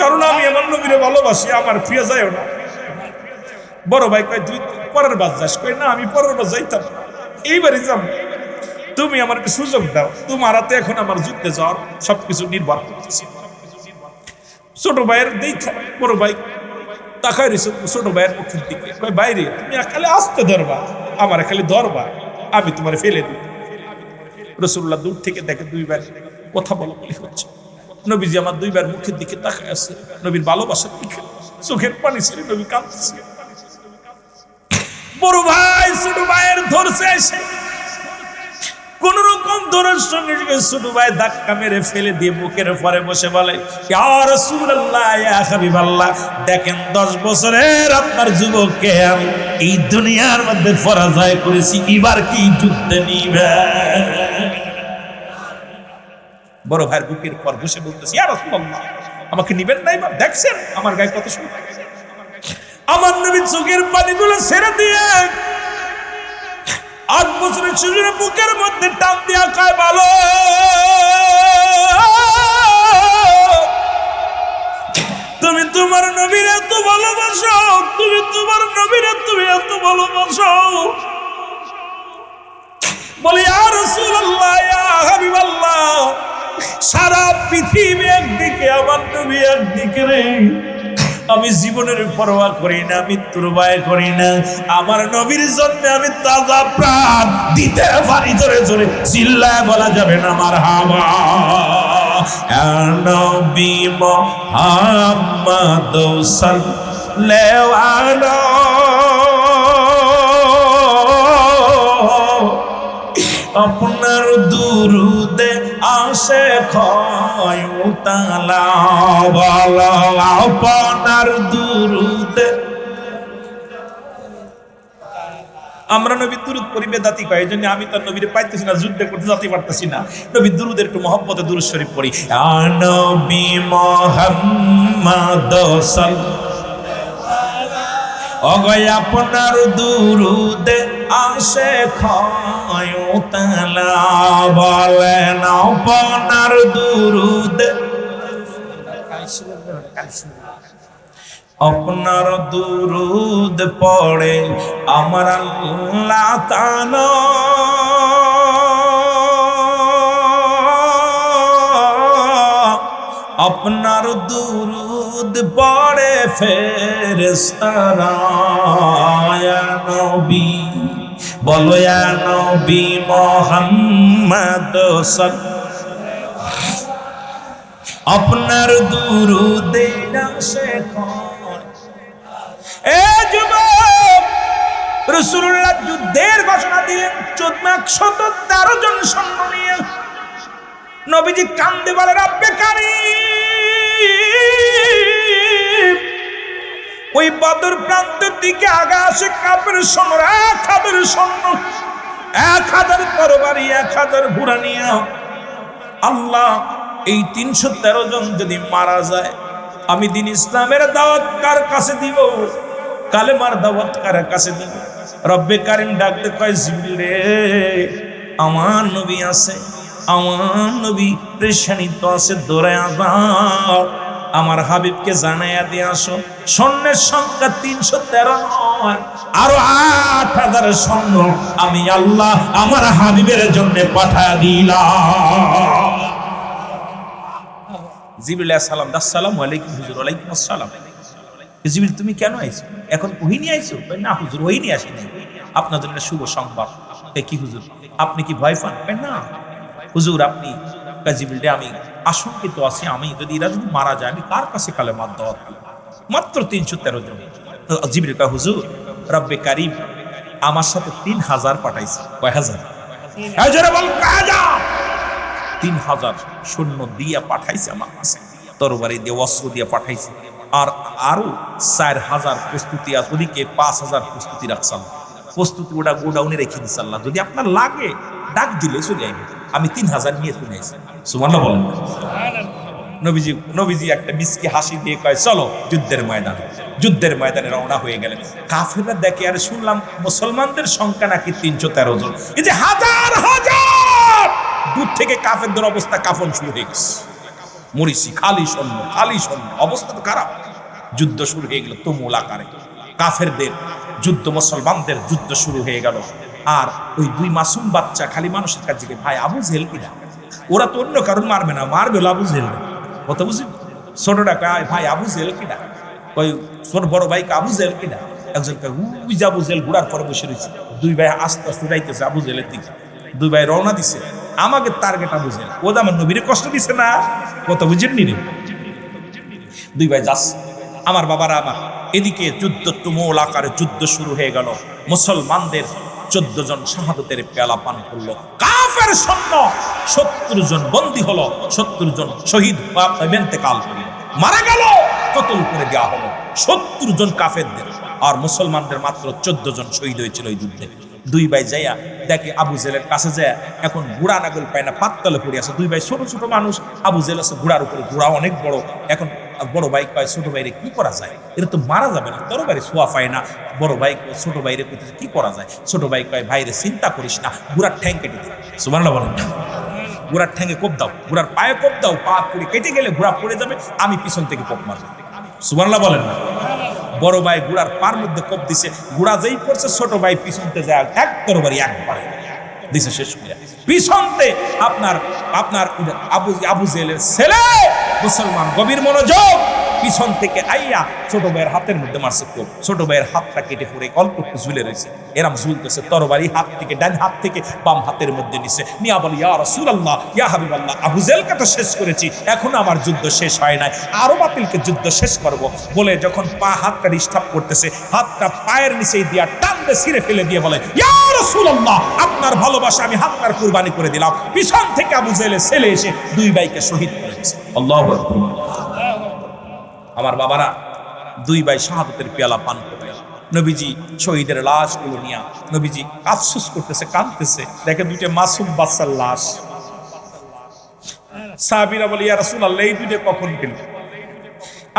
কারণ আমি আমার নবীরে ভালোবাসি, আমার ফিরে যায়ও না। বড় ভাই কয় তুই পরের বাস যাস? কই না আমি পরের বাস যাইতাম, এইবারই যাব, তুমি আমার একটা সুযোগ দাও, তোমার হাতে এখন আমার যুদ্ধে যাওয়ার সবকিছু নির্ভর করতেছে। ছোট ভাইয়ের দেখা বড় ভাই তাকায় রয়েছে ছোট ভাইয়ের মুখের দিকে, কয় বাইরে তুমি খালি আসতে ধরবা, আমার খালি ধরবা, আমি তোমার ফেলে দিব। রাসূলুল্লাহ দূর থেকে দেখে 2 ভাই কথা বলা বলি হচ্ছে, নবীজি আমার 2 ভাইয়ের মুখের দিকে তাকায় আছে, নবীর ভালোবাসার দিকে চোখের পানি ছেড়ে নবী কাঁদতেছে। বড় ভাই ছোট ভাইয়ের ধরছে এসে কোন রকম ধরার সঙ্গে ছোট ভাই ধাক্কা মেরে ফেলে দিয়ে বুকের পরে বসে বলে, ইয়া রাসূলুল্লাহ ইয়া হাবিবাল্লাহ, দেখেন 10 বছরের আপনার যুবককে আমি এই দুনিয়ার মধ্যে পরাজয় করেছি, এবার কি যুদ্ধে নিবে? বড় ভাইয়ের বুকের পর বসে বলতেছি, ইয়া রাসূলুল্লাহ আমাকে নিবেন না এবার? দেখছেন আমার গায়ে কত সুন্দর। আমার নবী চোখের পানিগুলো ছেড়ে দিয়ে 8 বছরের শিশুর বুকের মধ্যে টান দিয়া কয়, ভালো তুমি তোমার তোমার নবীর এত ভালোবাসো, তুমি তোমার নবীর তুমি এত ভালোবাসো। বলি ইয়া রাসূলুল্লাহ, ইয়া হাবিবাল্লাহ, সারা পৃথিবী একদিকে, আমার নবী একদিকে রে। আমি জীবনের পরোয়া করি না, মৃত্যুর ভয় করি না। আমার নবীর জন্য আমি তাজা প্রাণ দিতে পারি। জোরে জোরে চিল্লায় বলা যাবে না মারহাবা। নবী মুহাম্মদ সাল্লাল্লাহু আপনার দুরুদে আসে ক্ষয়তালা, বলো আপনার দুরুদে। আমরা নবী দুরুদ পড়ি বেদাতি কয়, এই জন্য আমি তো নবীরে পাইতেছি না, যুদ্ধ করতে যেতে পারতেছি না। নবী দুরুদের একটু মহব্বতে দুরুদ শরীফ পড়ি। নবী মুহাম্মদ অগয় আপনার দুরুদে আসে ক্ষয়তালা, বলেন আপনার দুরুদে। আপনার দুরুদ পড়ে আমার আল্লাহ তাআলা, আপনার দুরুদ পড়ে ফেরেশতারা। ইয়া নবী বলো, ইয়া নবী মুহাম্মদ সাল্লাল্লাহু, আপনার দুরুদে আসে এ যুবক। রাসূলুল্লাহ যুদ্ধের ঘোষণা দিলেন, 113 জন সৈন্য নিয়ে। নবীজি কান্দে বলে, রব্বে কারীম, ওই বদর প্রান্তের দিকে আগা আসে কাফের সৈন্য, 1000 সৈন্য, 1000 তরবারি, 1000 ঘোড়া নিয়ে। আল্লাহ, এই 313 জন যদি মারা যায়, আমি দিন ইসলামের দাওয়াত কার কাছে দিব? কালেমার দাওয়াত কার কাছে দিব? রব্বে কারীম ডাকতে কয়, জিবরিল রে, আমার নবী আছে, আমার নবী পেরেশানিতে আছে, দৌড়ায়া যাও, আমার হাবিবকে জানাইয়া দিয়ে আসো। সৈন্যের সংখ্যা 313 নয়, আরো 8000 সৈন্য আমি আল্লাহ আমার হাবিবের জন্য পাঠায়া দিলাম। জিবরিল আলাইহিস সালাম, আসসালামু আলাইকুম হুজুর। ওয়ালাইকুম আসসালাম। জিবরিল, তুমি কেন আইছো? এখন ওহী নিয়ে আইছো? না হুজুর, ওহী নিয়ে আসি নাই, আপনার জন্য শুভ সংবাদ। কি হুজুর, আপনি কি ভয় পান? না হুজুর, আপনি। জিবরিল, আমি আশঙ্কিত আছি, আমি যদি এরা যদি মারা যায়, আমি কার কাছে কালেমার দাওয়াত দিব? মাত্র 313 জন। জিবরিল কয়, হুজুর, রব্বে কারীম আমার সাথে 3000 পাঠাইছে। কয় হাজার? হাজার বল, কাজা 3000 সৈন্য দিয়া পাঠাইছে আমার কাছে, তরবারি দিয়ে, অস্ত্র দিয়ে পাঠাইছে। আর আরো 4000 প্রস্তুতি আছে, ওদিকে 5000 প্রস্তুতি রাখছে। প্রস্তুতি ওটা গোডাউনে রেখে দিচ্ছে আল্লাহ, যদি আপনার লাগে ডাক দিলে চলে আইবে। আমি 3000 নিয়ে চলে আসি। সুবহানাল্লাহ বলেন। নবীজি একটা মিষ্টি হাসি দিয়ে কয়, চলো যুদ্ধের ময়দানে। যুদ্ধের ময়দানে রওনা হয়ে গেলেন। কাফেররা দেখে, আর শুনলাম মুসলমানদের সংখ্যা নাকি 313 জন। এই যে হাজার হাজার দূর থেকে কাফেরদের অবস্থা, কাফন শুরু হয়ে গেছে। মরিচি, খালি সৈন্য, খালি সৈন্য, অবস্থা তো খারাপ। যুদ্ধ শুরু হয়ে গেল তুমুল আকারে। কাফেরদের যুদ্ধ, মুসলমানদের যুদ্ধ শুরু হয়ে গেল। আর ওই 2 মাসুম বাচ্চা খালি মানুষের কাছে, ভাই আবু জেহেল কিনা? ওরা তো অন্য কারণ মারবে না, মারবে আবু জেহেল। কথা বুঝি? ছোটটা কয়, ভাই আবু জেহেল কিনা? ওই ছোট বড় ভাই আবু জেহেল কিনা? একজন কয়, উই যে আবু জেহেল ঘোড়ার পরে বসে রয়েছে। 2 ভাই আস্তে আস্তে যাইতেছে আবু জেহেলের দিকে। 2 ভাই রওনা দিছে। আমাকে টার্গেট আবু জেহেল। ও আমার নবীরে কষ্ট দিছে না? কথা বুঝেননি রে? 2 ভাই যাচ্ছে। আমার বাবারা আমার, এদিকে যুদ্ধ তুমুল আকারে যুদ্ধ শুরু হয়ে গেল। মুসলমানদের 14 জন শাহাদতের পেয়ালা পান করলো। কাফের সৈন্য 70 জন বন্দী হলো, 70 জন শহীদ ইন্তেকাল করলো, মারা গেল, কতল করে দেওয়া হলো 70 জন কাফেরদের। আর মুসলমানদের মাত্র 14 জন শহীদ হয়েছিল এই যুদ্ধে। 2 ভাই যাইয়া দেখে আবু জেহেলের কাছে যায়, এখন ঘোড়া নাগল পায় না, পাততলে পড়ে আছে। 2 ভাই ছোট ছোট মানুষ, আবু জেহেল আছে ঘোড়ার উপরে, ঘোড়া অনেক বড়। এখন বড় ভাই কয়, ছোট ভাইরে কি করা যায়? এটা তো মারা যাবে না, তরবারি ছোঁয়া পায় না। বড় ভাই ছোট ভাইরে কইতেছে, কি করা যায়? ছোট ভাই কয়, ভাইরে চিন্তা করিস না, ঘোড়ার ঠ্যাং কেটে দে। সুবহানাল্লাহ বলেন। ঘোড়ার ঠ্যাঙে কোপ দাও, ঘোড়ার পায়ে কোপ দাও, পা পুড়ে কেটে গেলে ঘোড়া পড়ে যাবে, আমি পিছন থেকে কোপ মারবো। সুবহানাল্লাহ বলেন না। বড় ভাই ঘোড়ার পার মধ্যে কোপ দিছে, ঘোড়া যেই পড়ছে ছোট ভাই পিছনতে যায় এক তরবারি একবারে দিছে শেষ করে। পিছনতে আপনার আপনার আবু জেলের ছেলে মুসলমান, গভীর মনোযোগ, পিছন থেকে আইয়া ছোট ভাইয়ের হাতের মধ্যে মারছে কোপ। ছোট ভাইয়ের হাতটা কেটে পড়ে অল্প একটু ঝুলে রয়েছে, এরম ঝুলতেছে, তরবারি হাত থেকে ডান হাত থেকে বাম হাতের মধ্যে নিছে, নিয়া বলে ইয়া রাসূলুল্লাহ ইয়া হাবিবাল্লাহ, আবু জেলকে তো শেষ করেছি, এখন আমার যুদ্ধ শেষ হয় নাই, আরো বাতিলকে যুদ্ধ শেষ করব বলে যখন পা হাতটা ডিস্টার্ব করতেছে, হাতটা পায়ের নিচেই দিয়া টানতে ছিঁড়ে ফেলে দিয়ে বলে ইয়া রাসূলুল্লাহ, আপনার ভালোবাসা আমি হাতটার কুরবানি করে দিলাম। পিছন থেকে আবু জেলের ছেলে এসে দুই ভাইকে শহীদ করেছে। আল্লাহু আকবার। আমার বাবারা, দুই ভাই শাহাদাতের পেয়ালা পান করে নবীজি শহীদের লাশগুলো নিয়ে নবীজি আফসোস করতেছে, কাঁদতেছে, দেখে দুইটা মাসুম বাচ্চার লাশ। সাহাবীরা বলে ইয়া রাসূলুল্লাহ, এই দুইটা কখন পেল?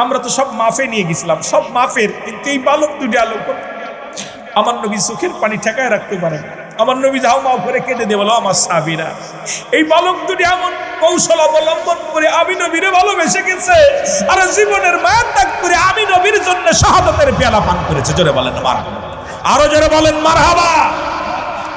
আমরা তো সব মাফে নিয়ে গেছিলাম, সব মাফের, কিন্তু এই বালক দুইটা আলো। আমার নবী চোখের পানি ঠেকায় রাখতে পারে না। আমার নবী যাও মাফ করে কেঁদে দিয়ে বলো আমার সাহাবীরা, এই বালক দুটি এমন কৌশল অবলম্বন করে আমি নবীরে ভালোবেসে গেছে, আর জীবনের মায়া ত্যাগ করে আমি নবীর জন্য শাহাদাতের পেয়ালা পান করেছে। জোরে বলেন মারহাবা, আরো জোরে বলেন মারহাবা।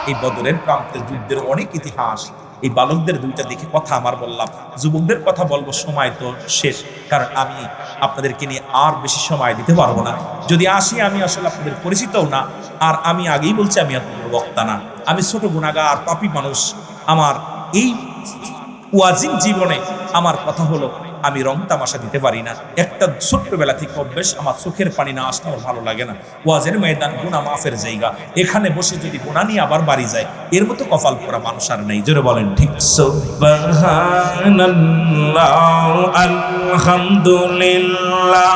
এই বদরের প্রান্তের যুদ্ধের অনেক ইতিহাস। এই বালকদের দুইটা দেখে কথা আমার বললাম, যুবকদের কথা বলবো সময় তো শেষ, কারণ আমি আপনাদেরকে নিয়ে আর বেশি সময় দিতে পারবো না। যদি আসি আমি আসলে আপনাদের পরিচিতও না, আর আমি আগেই বলছি আমি আপনাদের বক্তা না, আমি ছোট গুনাহগার পাপী মানুষ। আমার এই ওয়াজিব জীবনে আমার কথা হলো আমি রং তামাশা দিতে পারি না। একটা ছোট্টবেলা থেকে অভ্যেস, আমার চোখের পানি না আসলে আমার ভালো লাগে না। ওয়াজের ময়দান গুনাহ মাফের জায়গা, এখানে বসে যদি গুনাহ নিয়ে আবার বাড়ি যায়, এর মতো কপাল পোড়া মানুষ আর নেই। জোরে বলেন ঠিক। সুবহানাল্লাহ, আলহামদুলিল্লাহ,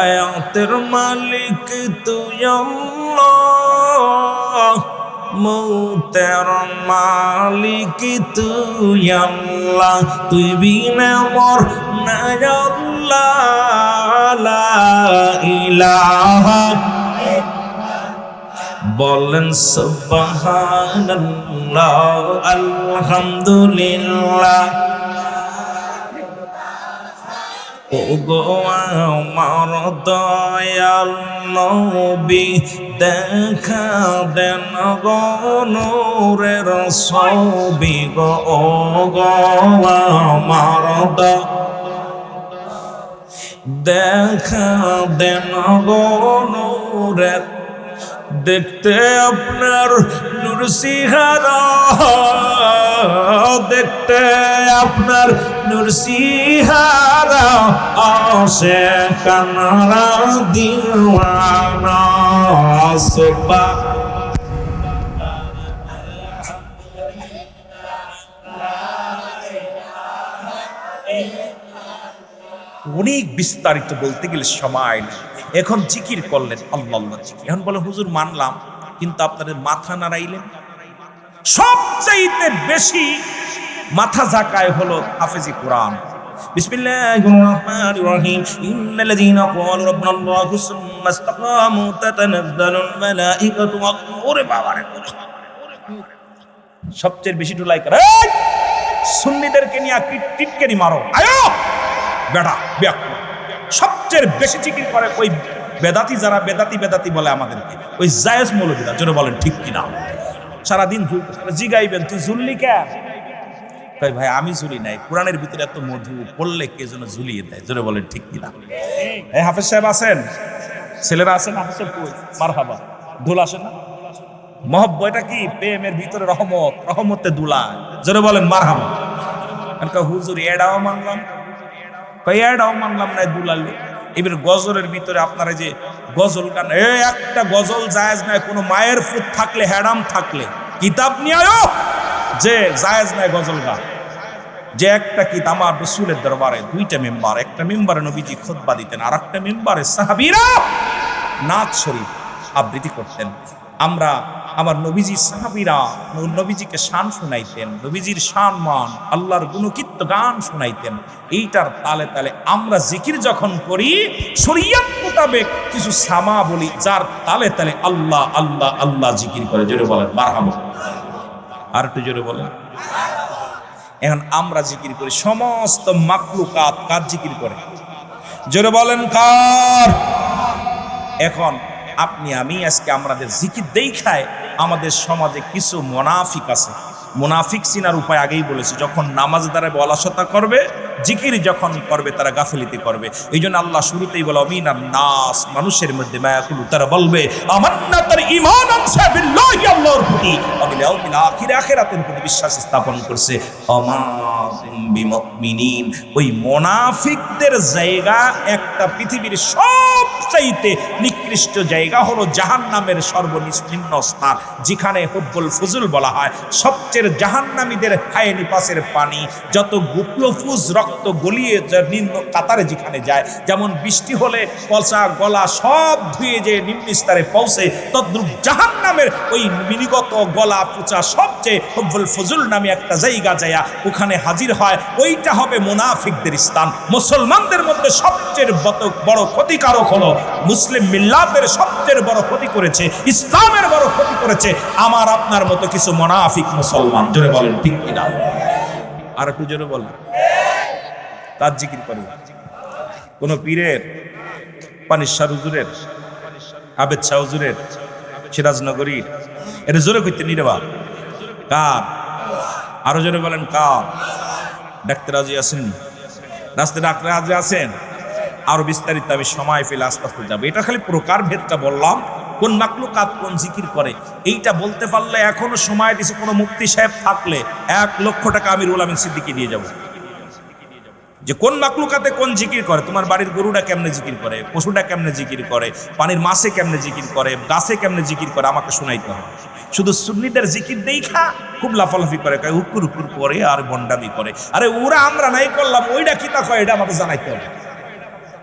আয়াতের মালিক তুই আল্লাহ, মৌতের মালিক তুই আল্লাহ, তুই বিনা মোর নাই আল্লাহ, লা ইলাহা। বলেন সুবহানাল্লাহ, আলহামদুলিল্লাহ। ও গো আমার দয়াল নবী, দেখা দেন গো নূরের ছবি গো, ও গো আমার দেখা দেন গো নূরের, দেখতে আপনার নূর সিহারা, দেখতে আপনার নূর সিহারা, আসে কানারা দিওয়ানা। অনেক বিস্তারিত বলতে গেলে সময় নেই। এখন জিকির করলেন আল্লাহ আল্লাহ জিকির। এখন বলে হুজুর মানলাম, কিন্তু আপনাদের মাথা নাড়াইলেন। সবচাইতে বেশি মাথা ঝাঁকায় হলো হাফেজি কোরআন। বিসমিল্লাহির রহমানির রহিম, ইন্নাল্লাযীনা ক্বালু রাব্বুনাল্লাহু সুম্মা ইসতাকামু তাতানাজ্জালুল মালাঈকাতু। ওরে বাবা রে, সবচেয়ে বেশি ঢুলাই করে সুন্নিদেরকে নিয়ে টিটকারি মারো, আয়ো বেটা ব্যাকুল। সবচেয়ে বেশি জিকির করে ওই বেদাতি, যারা বেদাতি বেদাতি বলে আমাদেরকে, ওই জায়েজ মৌলবীরা। জোরে বলেন ঠিক কিনা? সারাদিন জিগাইবেন তুই ঝুললি কেন? কই ভাই আমি ঝুলি নাই, কোরআনের ভিতরে এত মধু পড়লে কে যেন ঝুলিয়ে দেয়। জোরে বলেন ঠিক কিনা? এই হাফেজ সাহেব আছেন, ছেলেরা আছেন, হাফেজ সাহেব কই? মারহাবা। দুল আসে না? মহব্বতটা কি? প্রেমের ভিতরে রহমত, রহমতে দুলা। জোরে বলেন মারহাবা। হুজুর এডাও মানলাম, এডাও মানলাম না, দুলালে। এবার গজলের ভিতরে আপনারা যে গজল গান, একটা গজল জায়েজ নাই কোনো মায়ের ফুট থাকলে, হ্যাডাম থাকলে কিতাব নিয়ে আয়ো যে জায়েজ নাই গজল গান। যে একটা কিতাব আমার রাসূলের দরবারে দুইটা মেম্বার, একটা মেম্বারে নবীজি খুতবা দিতেন, আর একটা মেম্বারে সাহাবীরা নাত শরীফ আবৃত্তি করতেন। আমরা আমার নবীজি সাহাবীরা নবীজিকে শান শোনাইতেন, নবীজির সম্মান, আল্লাহর গুণকীর্ত গান শোনাইতেন। এইটার তালে তালে আমরা জিকির যখন করি, শরীয়ত মোতাবেক কিছু সামা বলি, যার তালে তালে আল্লাহ আল্লাহ আল্লাহ জিকির করে। জোরে বলেন মারহাবা। আর একটু জোরে বলেন। এখন আমরা জিকির করি, সমস্ত মাকলুকাত কার জিকির করে? জোরে বলেন কার? এখন আপনি আমি আজকে আমাদের জিকির দেখায় আমাদের সমাজে কিছু মুনাফিক আছে। মুনাফিক চিনার উপায় আগেই বলেছি, যখন নামাজ দ্বারা অলসতা করবে, জিকির যখন করবে তারা গাফিলিতি করবে। এই জন্য আল্লাহ শুরুতেই বলে মিনান নাস, মানুষের মধ্যে মায়াকুলু, তারা বলবে আমান্না, তার ঈমান আনছে বিল্লাহি, আল্লাহর প্রতি, ওয়াবিল ইয়াউমিল আখির, আখিরাতের প্রতি বিশ্বাস স্থাপন করছে। ওমা বিমুমিনিন, ওই মুনাফিকদের জায়গা একটা পৃথিবীর সবচাইতে নিকৃষ্ট জায়গা হলো জাহান্নামের সর্বনিম্ন স্থান, যেখানে হুব্বুল ফুজুল বলা হয়। সবচেয়ে জাহান্নামীদের হায় নিপাসের পানি যত গুপ্লফুজ রক্ত গলিয়ে নিম্ন কাতারে যেখানে যায়, যেমন বৃষ্টি হলে পচা গলা সব ধুয়ে যে নিম্ন স্তরে পৌঁছে, তদ্রূপ জাহান্নামের ওই মিনিগত গলা পচা সবচেয়ে হুব্বুল ফুজুল নামে একটা জায়গা যায়, ওখানে হাজির হয়। ওইটা হবে মুনাফিকদের স্থান। মুসলমানদের মধ্যে সবচেয়ে বড় ক্ষতিকারক হলো, মুসলিম মিল্লাতের সবচেয়ে বড় ক্ষতি করেছে, ইসলামের বড় ক্ষতি করেছে আমার আপনার মতো কিছু মুনাফিক মুসলমান। জোরে বলেন ঠিক কিনা? আর একটু জোরে বলেন। তার জিকির করে কোন পীরের, পানিশ্বর হুজুরের, আবেদ শাহ হুজুরের, সিরাজনগরীর, এটা জোরে করতে নিরেবা কার? আরো জোরে বলেন কার? ডাক্তার রাজি আছেন? রাস্তায় ডাক্তার রাজি আছেন? আরো বিস্তারিত আমি সময় পেলে আস্তে আস্তে যাবো। এটা খালি প্রকার ভেদটা বললাম, কোন মাকলুকাত কোন জিকির করে এইটা বলতে পারলে এখনো সময় দিছে। কোনো মুফতি সাহেব থাকলে 1 লক্ষ টাকা আমিরুল আমিন সিদ্দিকী দিয়ে যাব, যে কোন মাকলুকাতে কোন জিকির করে। তোমার বাড়ির গরুটা কেমনে জিকির করে, পশুটা কেমনে জিকির করে, পানির মাছে কেমনে জিকির করে, গাছে কেমনে জিকির করে, আমাকে শোনাইতে হবে। শুধু সুন্নিদের জিকির দেখা খুব লাফালাফি করে, হুকুর হুকুর করে আর বন্ডামি করে। আরে ওরা আমরা নাই করলাম, ওইটা কি তা কয়, এটা আমাকে জানাইতে হবে।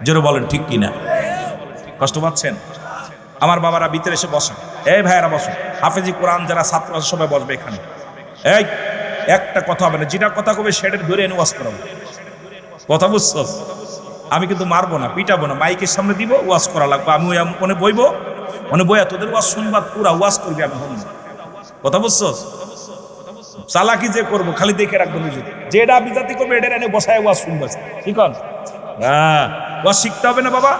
জোরে বলেন ঠিক কিনা? কষ্ট পাচ্ছেন? আমার বাবারা ভিতরে এসে বসেন, এই ভাইয়েরা বসো, হাফেজি কোরআন যারা ছাত্র আছে সবাই বসবে এখানে। এই একটা কথা হবে না, যেটা কথা কবে সেটা ধরে এনে ওয়াজ করাবো। কথা বুঝছো? আমি কিন্তু মারবো না, পিটাবো না, মাইকের সামনে দিব, ওয়াজ করা লাগবে। আমি মনে বইবো, মনে বইয়া তোদের ওয়াজ শুনবা, পুরা ওয়াজ করবি, আমি শুনবো। কথা বুঝছো? চালাকি যে করবো খালি দেখে রাখবো, নিজে যেটা বিজাতি করবে এটা এনে বসায় ওয়াজ শুনবা। ঠিক আছে? হ্যাঁ, ওয়াজ শিখতে হবে না বাবা?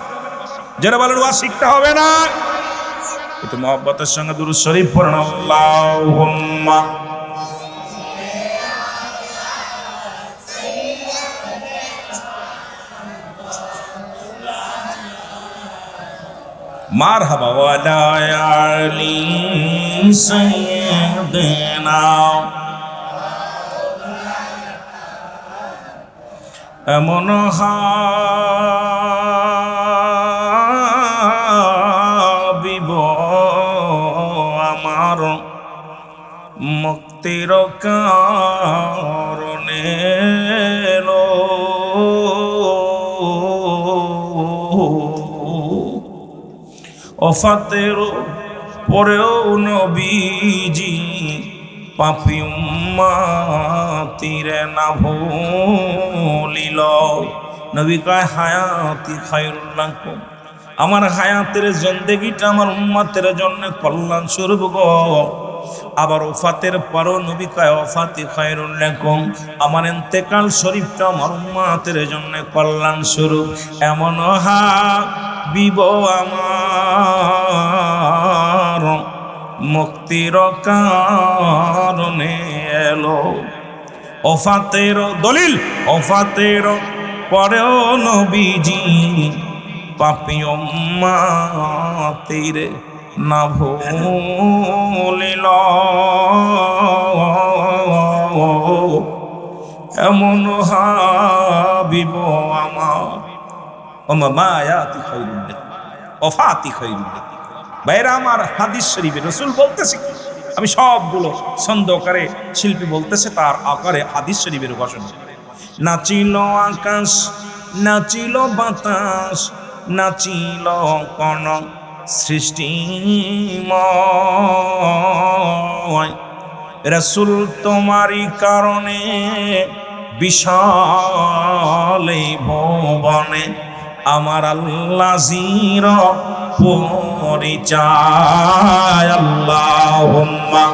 যারা বলেন ওয়াজ শিখতে হবে না, একটু মহব্বতের সঙ্গে দুরূদ শরীফ পড়ুন। আল্লাহুম্মা মারহাবা ওয়ালা আলি সাইয়্যিদিনা। এমন হাবিব আমার মুক্তির কারণে ওফাতের পরেও নবীজি পাপী উম্মতিরে না ভুলিল। নবী কয় হায়াতি খায়রুল লাকুম, আমার হায়াতের জিন্দেগিটা আমার উম্মতের জন্য কল্যাণ স্বরূপ গো। আবার ওফাতের পরও নবী কয় ওফাতি খায়রুল লাকুম, আমার ইন্তেকাল শরীফটা আমার উম্মতের জন্য কল্যাণ স্বরূপ। এমন হাবিব আমার মুক্তির কারণে এলো। ওফাতের দলিল, ওফাতের পরেও নবীজি পাপী উম্মতির না ভুলিল। এমন হাবিব আমার ওমা মায়াতি খায়রুল লাকুম ওফাতি খায়রুল লাকুম। ভাইরা আমার, হাদিস শরীফে রাসূল বলতেছে কি, আমি সবগুলো ছন্দ আকারে শিল্পী বলতেছে তার আকারে হাদিস শরীফের ঘোষণা। নাচিল আকাশ, নাচিল বাতাস, নাচিল কোন সৃষ্টিময়, রাসূল তোমারই কারণে বিশাল এই ভুবনে আমার আল্লাহ জির পরিচয়। আল্লাহুম্মা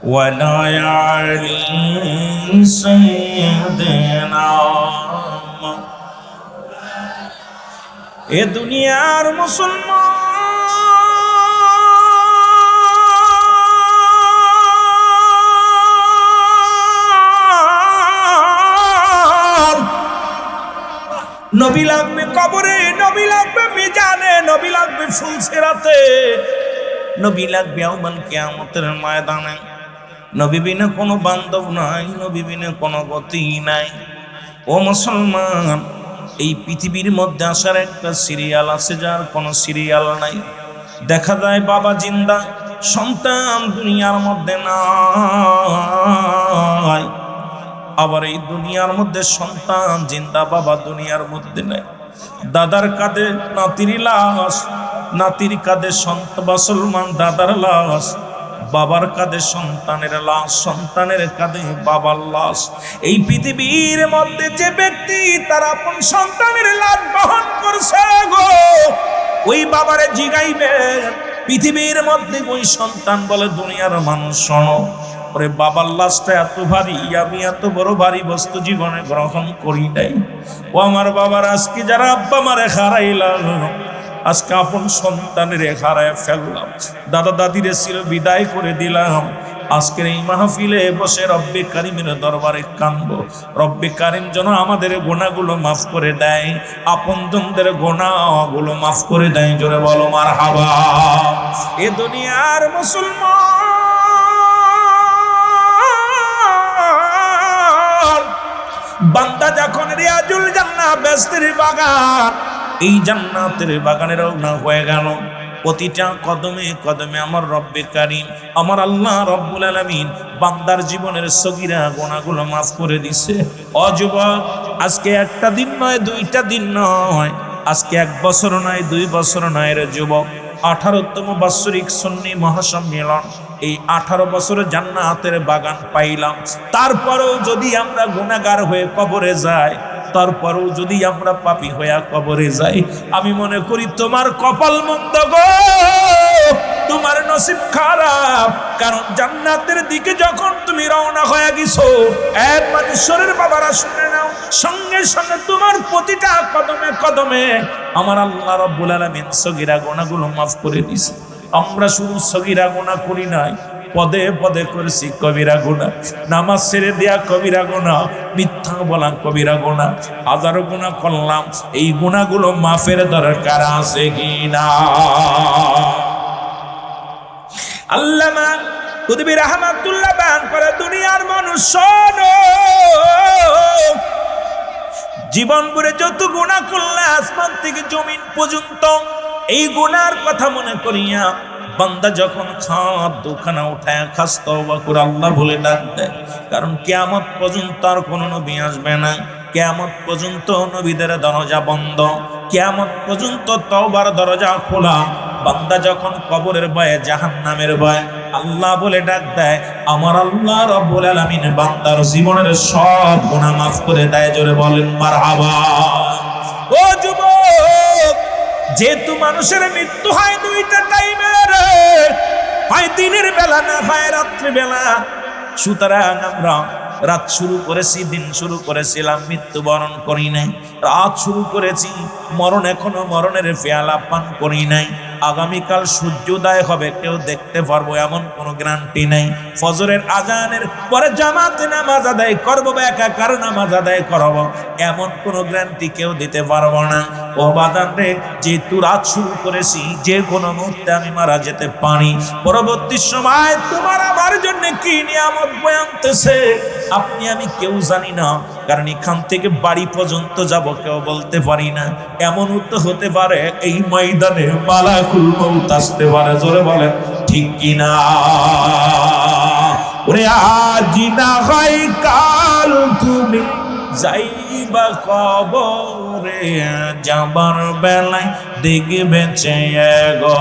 ولا علي سيدنا এ দুনিয়ার মুসলমান, নবী লাগবে কবরে, নবী লাগবে মিজানে, নবী লাগবে ফুলসিরাতে, নবী লাগবে ইয়াউমুল কিয়ামতের ময়দানে। নবী বিনা কোনো বান্ধব নাই, নবী বিনা কোনো গতি নাই। ও মুসলমান, এই পৃথিবীর মধ্যে আসার একটা সিরিয়াল আছে, যার কোনো সিরিয়াল নাই। দেখা যায় বাবা জিন্দা, সন্তান দুনিয়ার মধ্যে নাই। আবার এই দুনিয়ার মধ্যে সন্তান জিন্দা, বাবা দুনিয়ার মধ্যে নাই। দাদার কাঁধে নাতির লাশ, নাতির কাঁধে মুসলমান দাদার লাশ, বাবার কাঁধে সন্তানের লাশ, সন্তানের কাঁধে বাবার লাশ। এই পৃথিবীর মধ্যে যে ব্যক্তি তার আপন সন্তানের লাশ বহন করছে গো, ওই বাবারে জিগাইবে পৃথিবীর মধ্যে ওই সন্তান বলে, দুনিয়ার মানুষ শোনো, ওরে বাবার লাশটা এত ভারী, আমি এত বড় ভারী বস্তু জীবনে গ্রহণ করি নাই। ও আমার বাবার, আজকে যারা আব্বা মারে হারাইলাম, আজকে আপন সন্তানের হারায় ফেললাম, দাদা দাদিরে ছিল বিদায় করে দিলাম। আজকের এই মাহফিলে বসে রব্বে কারিমের দরবারে কাঁদবো, রব্বে কারিম যেন আমাদের গুনাহগুলো মাফ করে দেয়, আপনজনদের গুনাহগুলো মাফ করে দেয়। জোরে বলো মারহাবা। এ দুনিয়ার মুসলমান, বান্দা যখন রিয়াজুল জান্নাহ বেহেশতের বাগান, এই জান্নাতের বাগানে রওনা হয়ে গেল, প্রতিটা কদমে কদমে আমার রব্বে কারিম, আমার আল্লাহ রব্বুল আলামিন বান্দার জীবনের সগীরা গুনাহগুলো মাফ করে দিছে। ও যুবক, আজকে একটা দিন নয়, দুইটা দিন নয়, আজকে 1 বছর নয়, 2 বছর নয় রে যুবক, 18তম বাৎসরিক সুন্নি মহাসম্মেলন, এই 18 বছরে জান্নাতের বাগান পাইলাম। তারপরেও যদি আমরা গুনাহগার হয়ে কবরে যাই, তারপরেও যদি আমরা পাপী হইয়া কবরে যাই, আমি মনে করি তোমার কপাল মন্দ গো, তোমার নসিব খারাপ। কারণ জান্নাতের দিকে যখন তুমি রওনা হয়ে গেছো, এক মানুষের বাবারা শুনে নাও, সঙ্গে সঙ্গে তোমার প্রতিটা কদমে কদমে আমার আল্লাহ রাব্বুল আলামিন সগীরা গুনাহগুলো মাফ করে দিয়েছে। আমরা শুধু সগীরা গুনাহ করি নাই, পদে পদে করেছি কবিরা গুনাহ, নামাজ ছেড়ে দেয়া কবিরা গুনাহ, মিথ্যা বলা কবিরা গুনাহ, হাজারো গুনাহ করলাম। এই গুনাহগুলো মাফের দরকার আছে কিনা? আল্লামা কুতুবী রাহমাতুল্লাহ বায়ান করে, দুনিয়ার মানুষ শোনো, জীবন ভরে যত গুনাহ করলে আসমান থেকে জমিন পর্যন্ত, এই গুনার কথা মনে করিয়া বান্দা যখন দুখানা উঠায় খাস তওবা করে আল্লাহ বলে ডাক দেয়। কারণ কিয়ামত পর্যন্ত আর কোনো নবী আসবে না, কিয়ামত পর্যন্ত নবীদের দরজা বন্ধ, কিয়ামত পর্যন্ত তওবার দরজা খোলা। বান্দা যখন কবরের ভয়ে, জাহান্নামের ভয়ে আল্লাহ বলে ডাক দেয়, আমার আল্লাহ রাব্বুল আলামিন বান্দার জীবনের সব গুনাহ মাফ করে দেয়। জোরে বলেন মারহাবা। ও যুবক, যেহেতু মানুষের মৃত্যু হয় 2টা টাইমে, হয় দিনের বেলা না হয় রাত্রি বেলা, সুতরাং আমরা রাত শুরু করেছি, দিন শুরু করেছিলাম, মৃত্যুবরণ করি নাই। রাত শুরু করেছি, মরণ এখনো মরণের পেয়ালা পান করি নাই। আগামীকাল সূর্যোদয় হবে, কেউ দেখতে পারবো এমন কোনো গ্যারান্টি নাই। ফজরের আজানের পরে জামাতে নামাজ আদায় করবো বা একাকার নামাজ আদায় করবো, এমন কোনো গ্যারান্টি কেউ দিতে পারবো না। ও বাজান রে, যেহেতু রাত শুরু করেছি, যে কোনো মুহূর্তে আমি মারা যেতে পারি। পরবর্তী সময় তোমার আমার জন্য কি নিয়ামত বয়ে আনতেছে আপনি আমি কেউ জানি না। কারণ এখান থেকে বাড়ি পর্যন্ত যাব কেউ বলতে পারি না। এমন তো হতে পারে এই ময়দানে মালাকুল মউত আসতে পারে। জোরে বলেন ঠিক কিনা? ওরে আজ না হয় কাল তুমি যাইবা কবরে, যাবার বেলায় দেখবে চেয়ে গো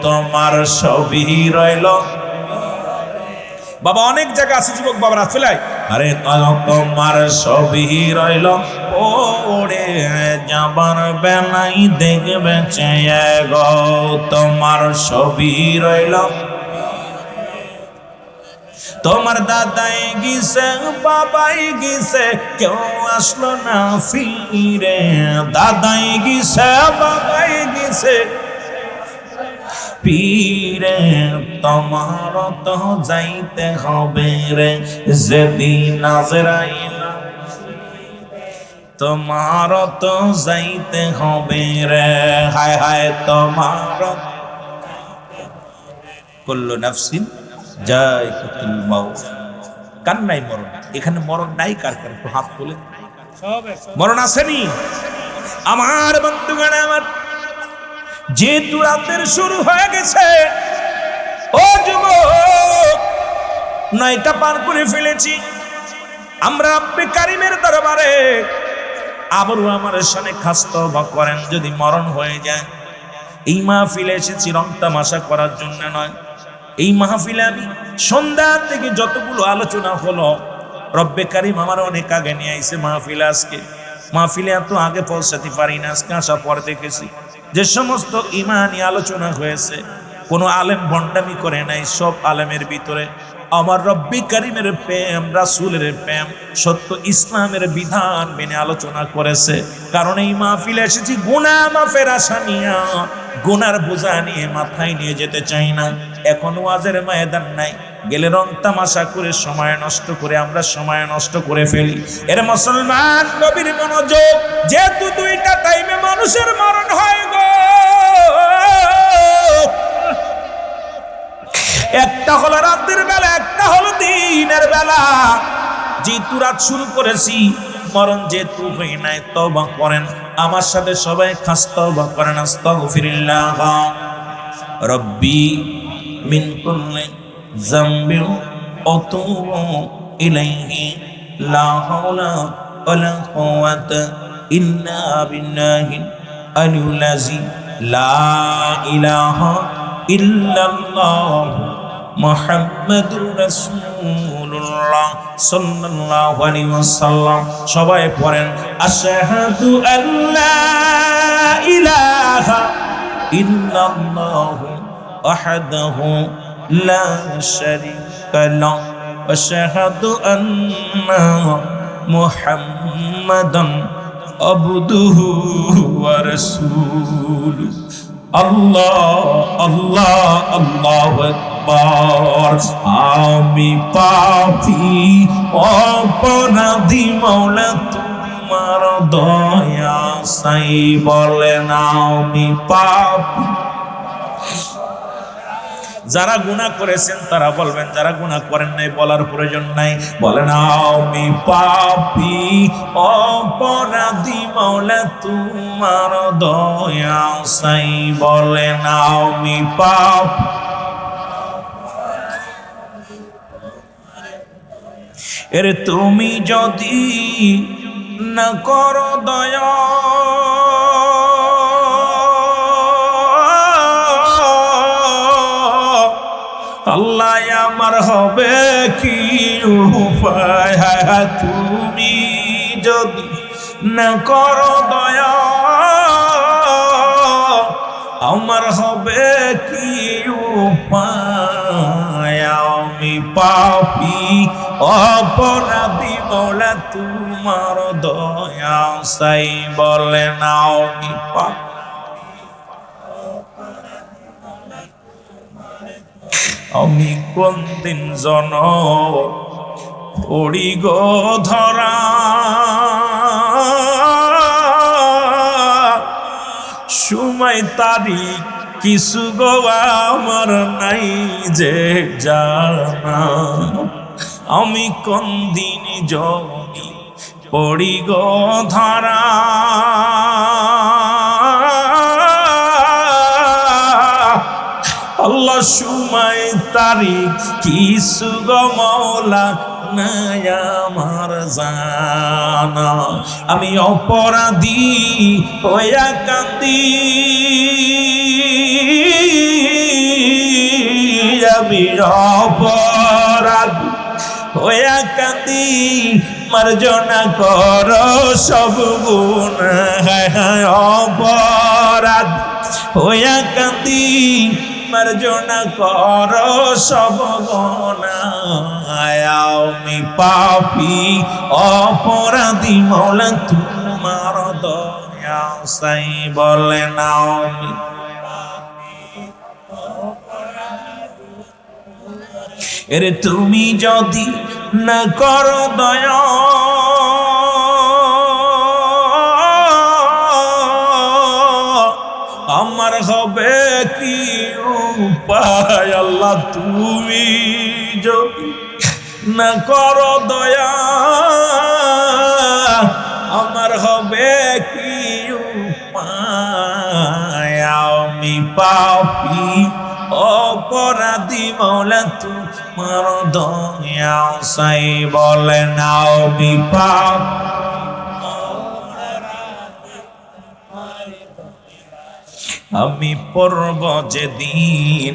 তোমার সবই রইল। বাবা অনেক জায়গা আছে যুবক বাবারা ফেলায়, আরে তোমার সবই রইল ওরে, যাবার বেলায় দেখবে চেয়ে গো তোমার সবই রইল। তোমার দাদাই গিয়েছে বাবাই গিয়েছে কেউ আসলো না ফিরে, দাদাই গিয়েছে বাবাই গিয়েছে পীরে, তোমার তো যাইতে হবে রে যেদিন আজরাইল, তোমার তো যাইতে হবে রে, হায় হায় তোমার কুল্লু নাফসিন যায়কাতুল মাউত। কার নাই মরণ? এখানে মরণ নাই কার কার? একটু হাত তুলে। মরণ আসেনি আমার বন্ধুগণ আমার। যেহেতু রাতের শুরু হয়ে গেছে, ও যুবক, 9টা পার করে ফেলেছি। আমরা রব্বে কারিমের দরবারে আবারও আমার সামনে খাস তওবা করেন। যদি মরণ হয়ে যায়, এই মাহফিলে এসেছি রং তামাশা করার জন্য নয়। এই মাহফিলে আমি সন্ধ্যা থেকে যতগুলো আলোচনা হলো, রব্বে কারিম আমার অনেক আগে নিয়ে আইছে মাহফিলে। আজকে মাহফিলে এত আগে পৌঁছাতে পারি না, আজকে আসার পর দেখেছি যে সমস্ত ইমানি আলোচনা হয়েছে, কোনো আলেম ভণ্ডামি করে নাই। সব আলেমের ভিতরে আমার রব্বে কারিমের প্রেম, রাসূলের প্রেম, সত্য ইসলামের বিধান মেনে আলোচনা করেছে। কারণ এই মাহফিলে এসেছি গুনাহ মাফের আশা নিয়ে, গুনার বোঝা নিয়ে মাথায় নিয়ে যেতে চাই না। এখন ওয়াজের ময়দান নাই, গেলে রং তামাশা করে সময় নষ্ট করে আমরা সময় নষ্ট করে ফেলি। এর মুসলমান নবীর মনোযোগ, যেহেতু 2টা টাইমে মানুষের মরণ হয় গো, একটা হলো রাতের বেলা, একটা হলো দিনের বেলা। যেহেতু রাত শুরু করেছি, মরণ যেহেতু হয়ে নাই, তওবা করেন আমার সাথে সবাই খাস তওবা করেন। আস্তাগফিরুল্লাহ রব্বি মিন কুল্লি যামবি আতুবু ইলাইহি লা হাওলা ওয়ালা কুওয়াতা ইল্লা বিল্লাহিল আলিয়্যিল আযীম লা ইলাহা ইল্লাল্লাহ মুহাম্মাদুর রাসূলুল্লাহ সাল্লাল্লাহু আলাইহি ওয়াসাল্লাম। সবাই পড়েন আশহাদু আল্লা ইলাহা ইল্লাল্লাহু ওয়াহদাহু লা শারীকা লাহু ওয়া আশহাদু আন্না মুহাম্মাদান আবদুহু ওয়া রাসূলুহু। আল্লাহ আল্লাহ আল্লাহু আকবার। আমি পাপী অপরাধী, মাওলা তোমার দয়া চাই। বলেন আমি পাপী। যারা গুনাহ করেছেন তারা বলবেন, যারা গুনাহ করেন নাই বলার প্রয়োজন নাই। বলেন আমি পাপী অপরাধী, মাওলা তোমার দয়া চাই। বলেন আমি পাপী। এর তুমি যদি না করো দয়া, আল্লাহ আমার হবে কি উপায়? তুমি যদি না করো দয়া, আমার হবে কি উপায়? আমি পাপী অপরাধী, মাওলা তোমার দয়া চাই। বলেন আমি পাপী। আমি কোন দিন জন পড়ি গো ধরা, সময় তারিখ কিছু গো আমার নাই যে জানা। আমি কোন দিন জনি পড়ি গো ধরা, আল্লাহ সময় তারিখ কিছু গো মাওলা নাই আমার জানা। আমি অপরাধী হইয়া কান্দি, আমি অপরাধী হইয়া কান্দি, মার্জনা কর সব গুনাহ। অপরাধী হইয়া কান্দি, মার্জনা কর সব গুনাহ আমি পাপী অপরাধী মওলা তোমার দয়া চাই বলেন আমি এরে তুমি যদি না করো দয়া আমার হবে কি উপায় আল্লাহ তুমি যদি না করো দয়া আমার হবে কি উপায় আমি পাপী অপরাধী মওলা তোমার দয়া চাই বলেন আমি পাপী আমি পড়ব যেদিন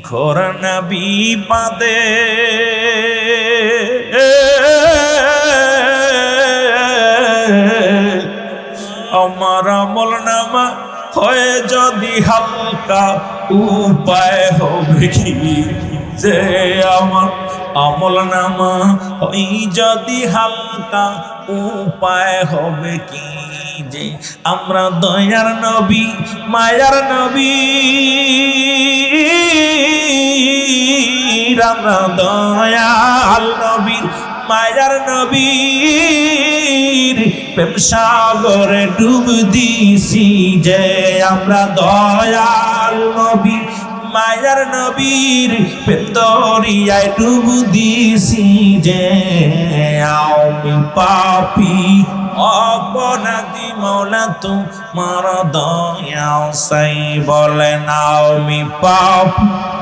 ঘোর নবী পাদে আমার আমল নামা হয়ে যদি হালকা উপায় হবে কি যে আমার আমল নামা হই যদি হালকা উপায় হবে কি যে আমরা দয়ার নবী মায়ার নবী আমরা দয়াল নবী মায়ার নবীর প্রেম সাগরে ডুব দিছি যে আমরা দয়াল নবী মায়ার নবীর প্রেম দরিয়ায় ডুব দিছি যে আমি পাপী অপরাধী মওলা তোমার দয়া চাই বলেন আমি পাপী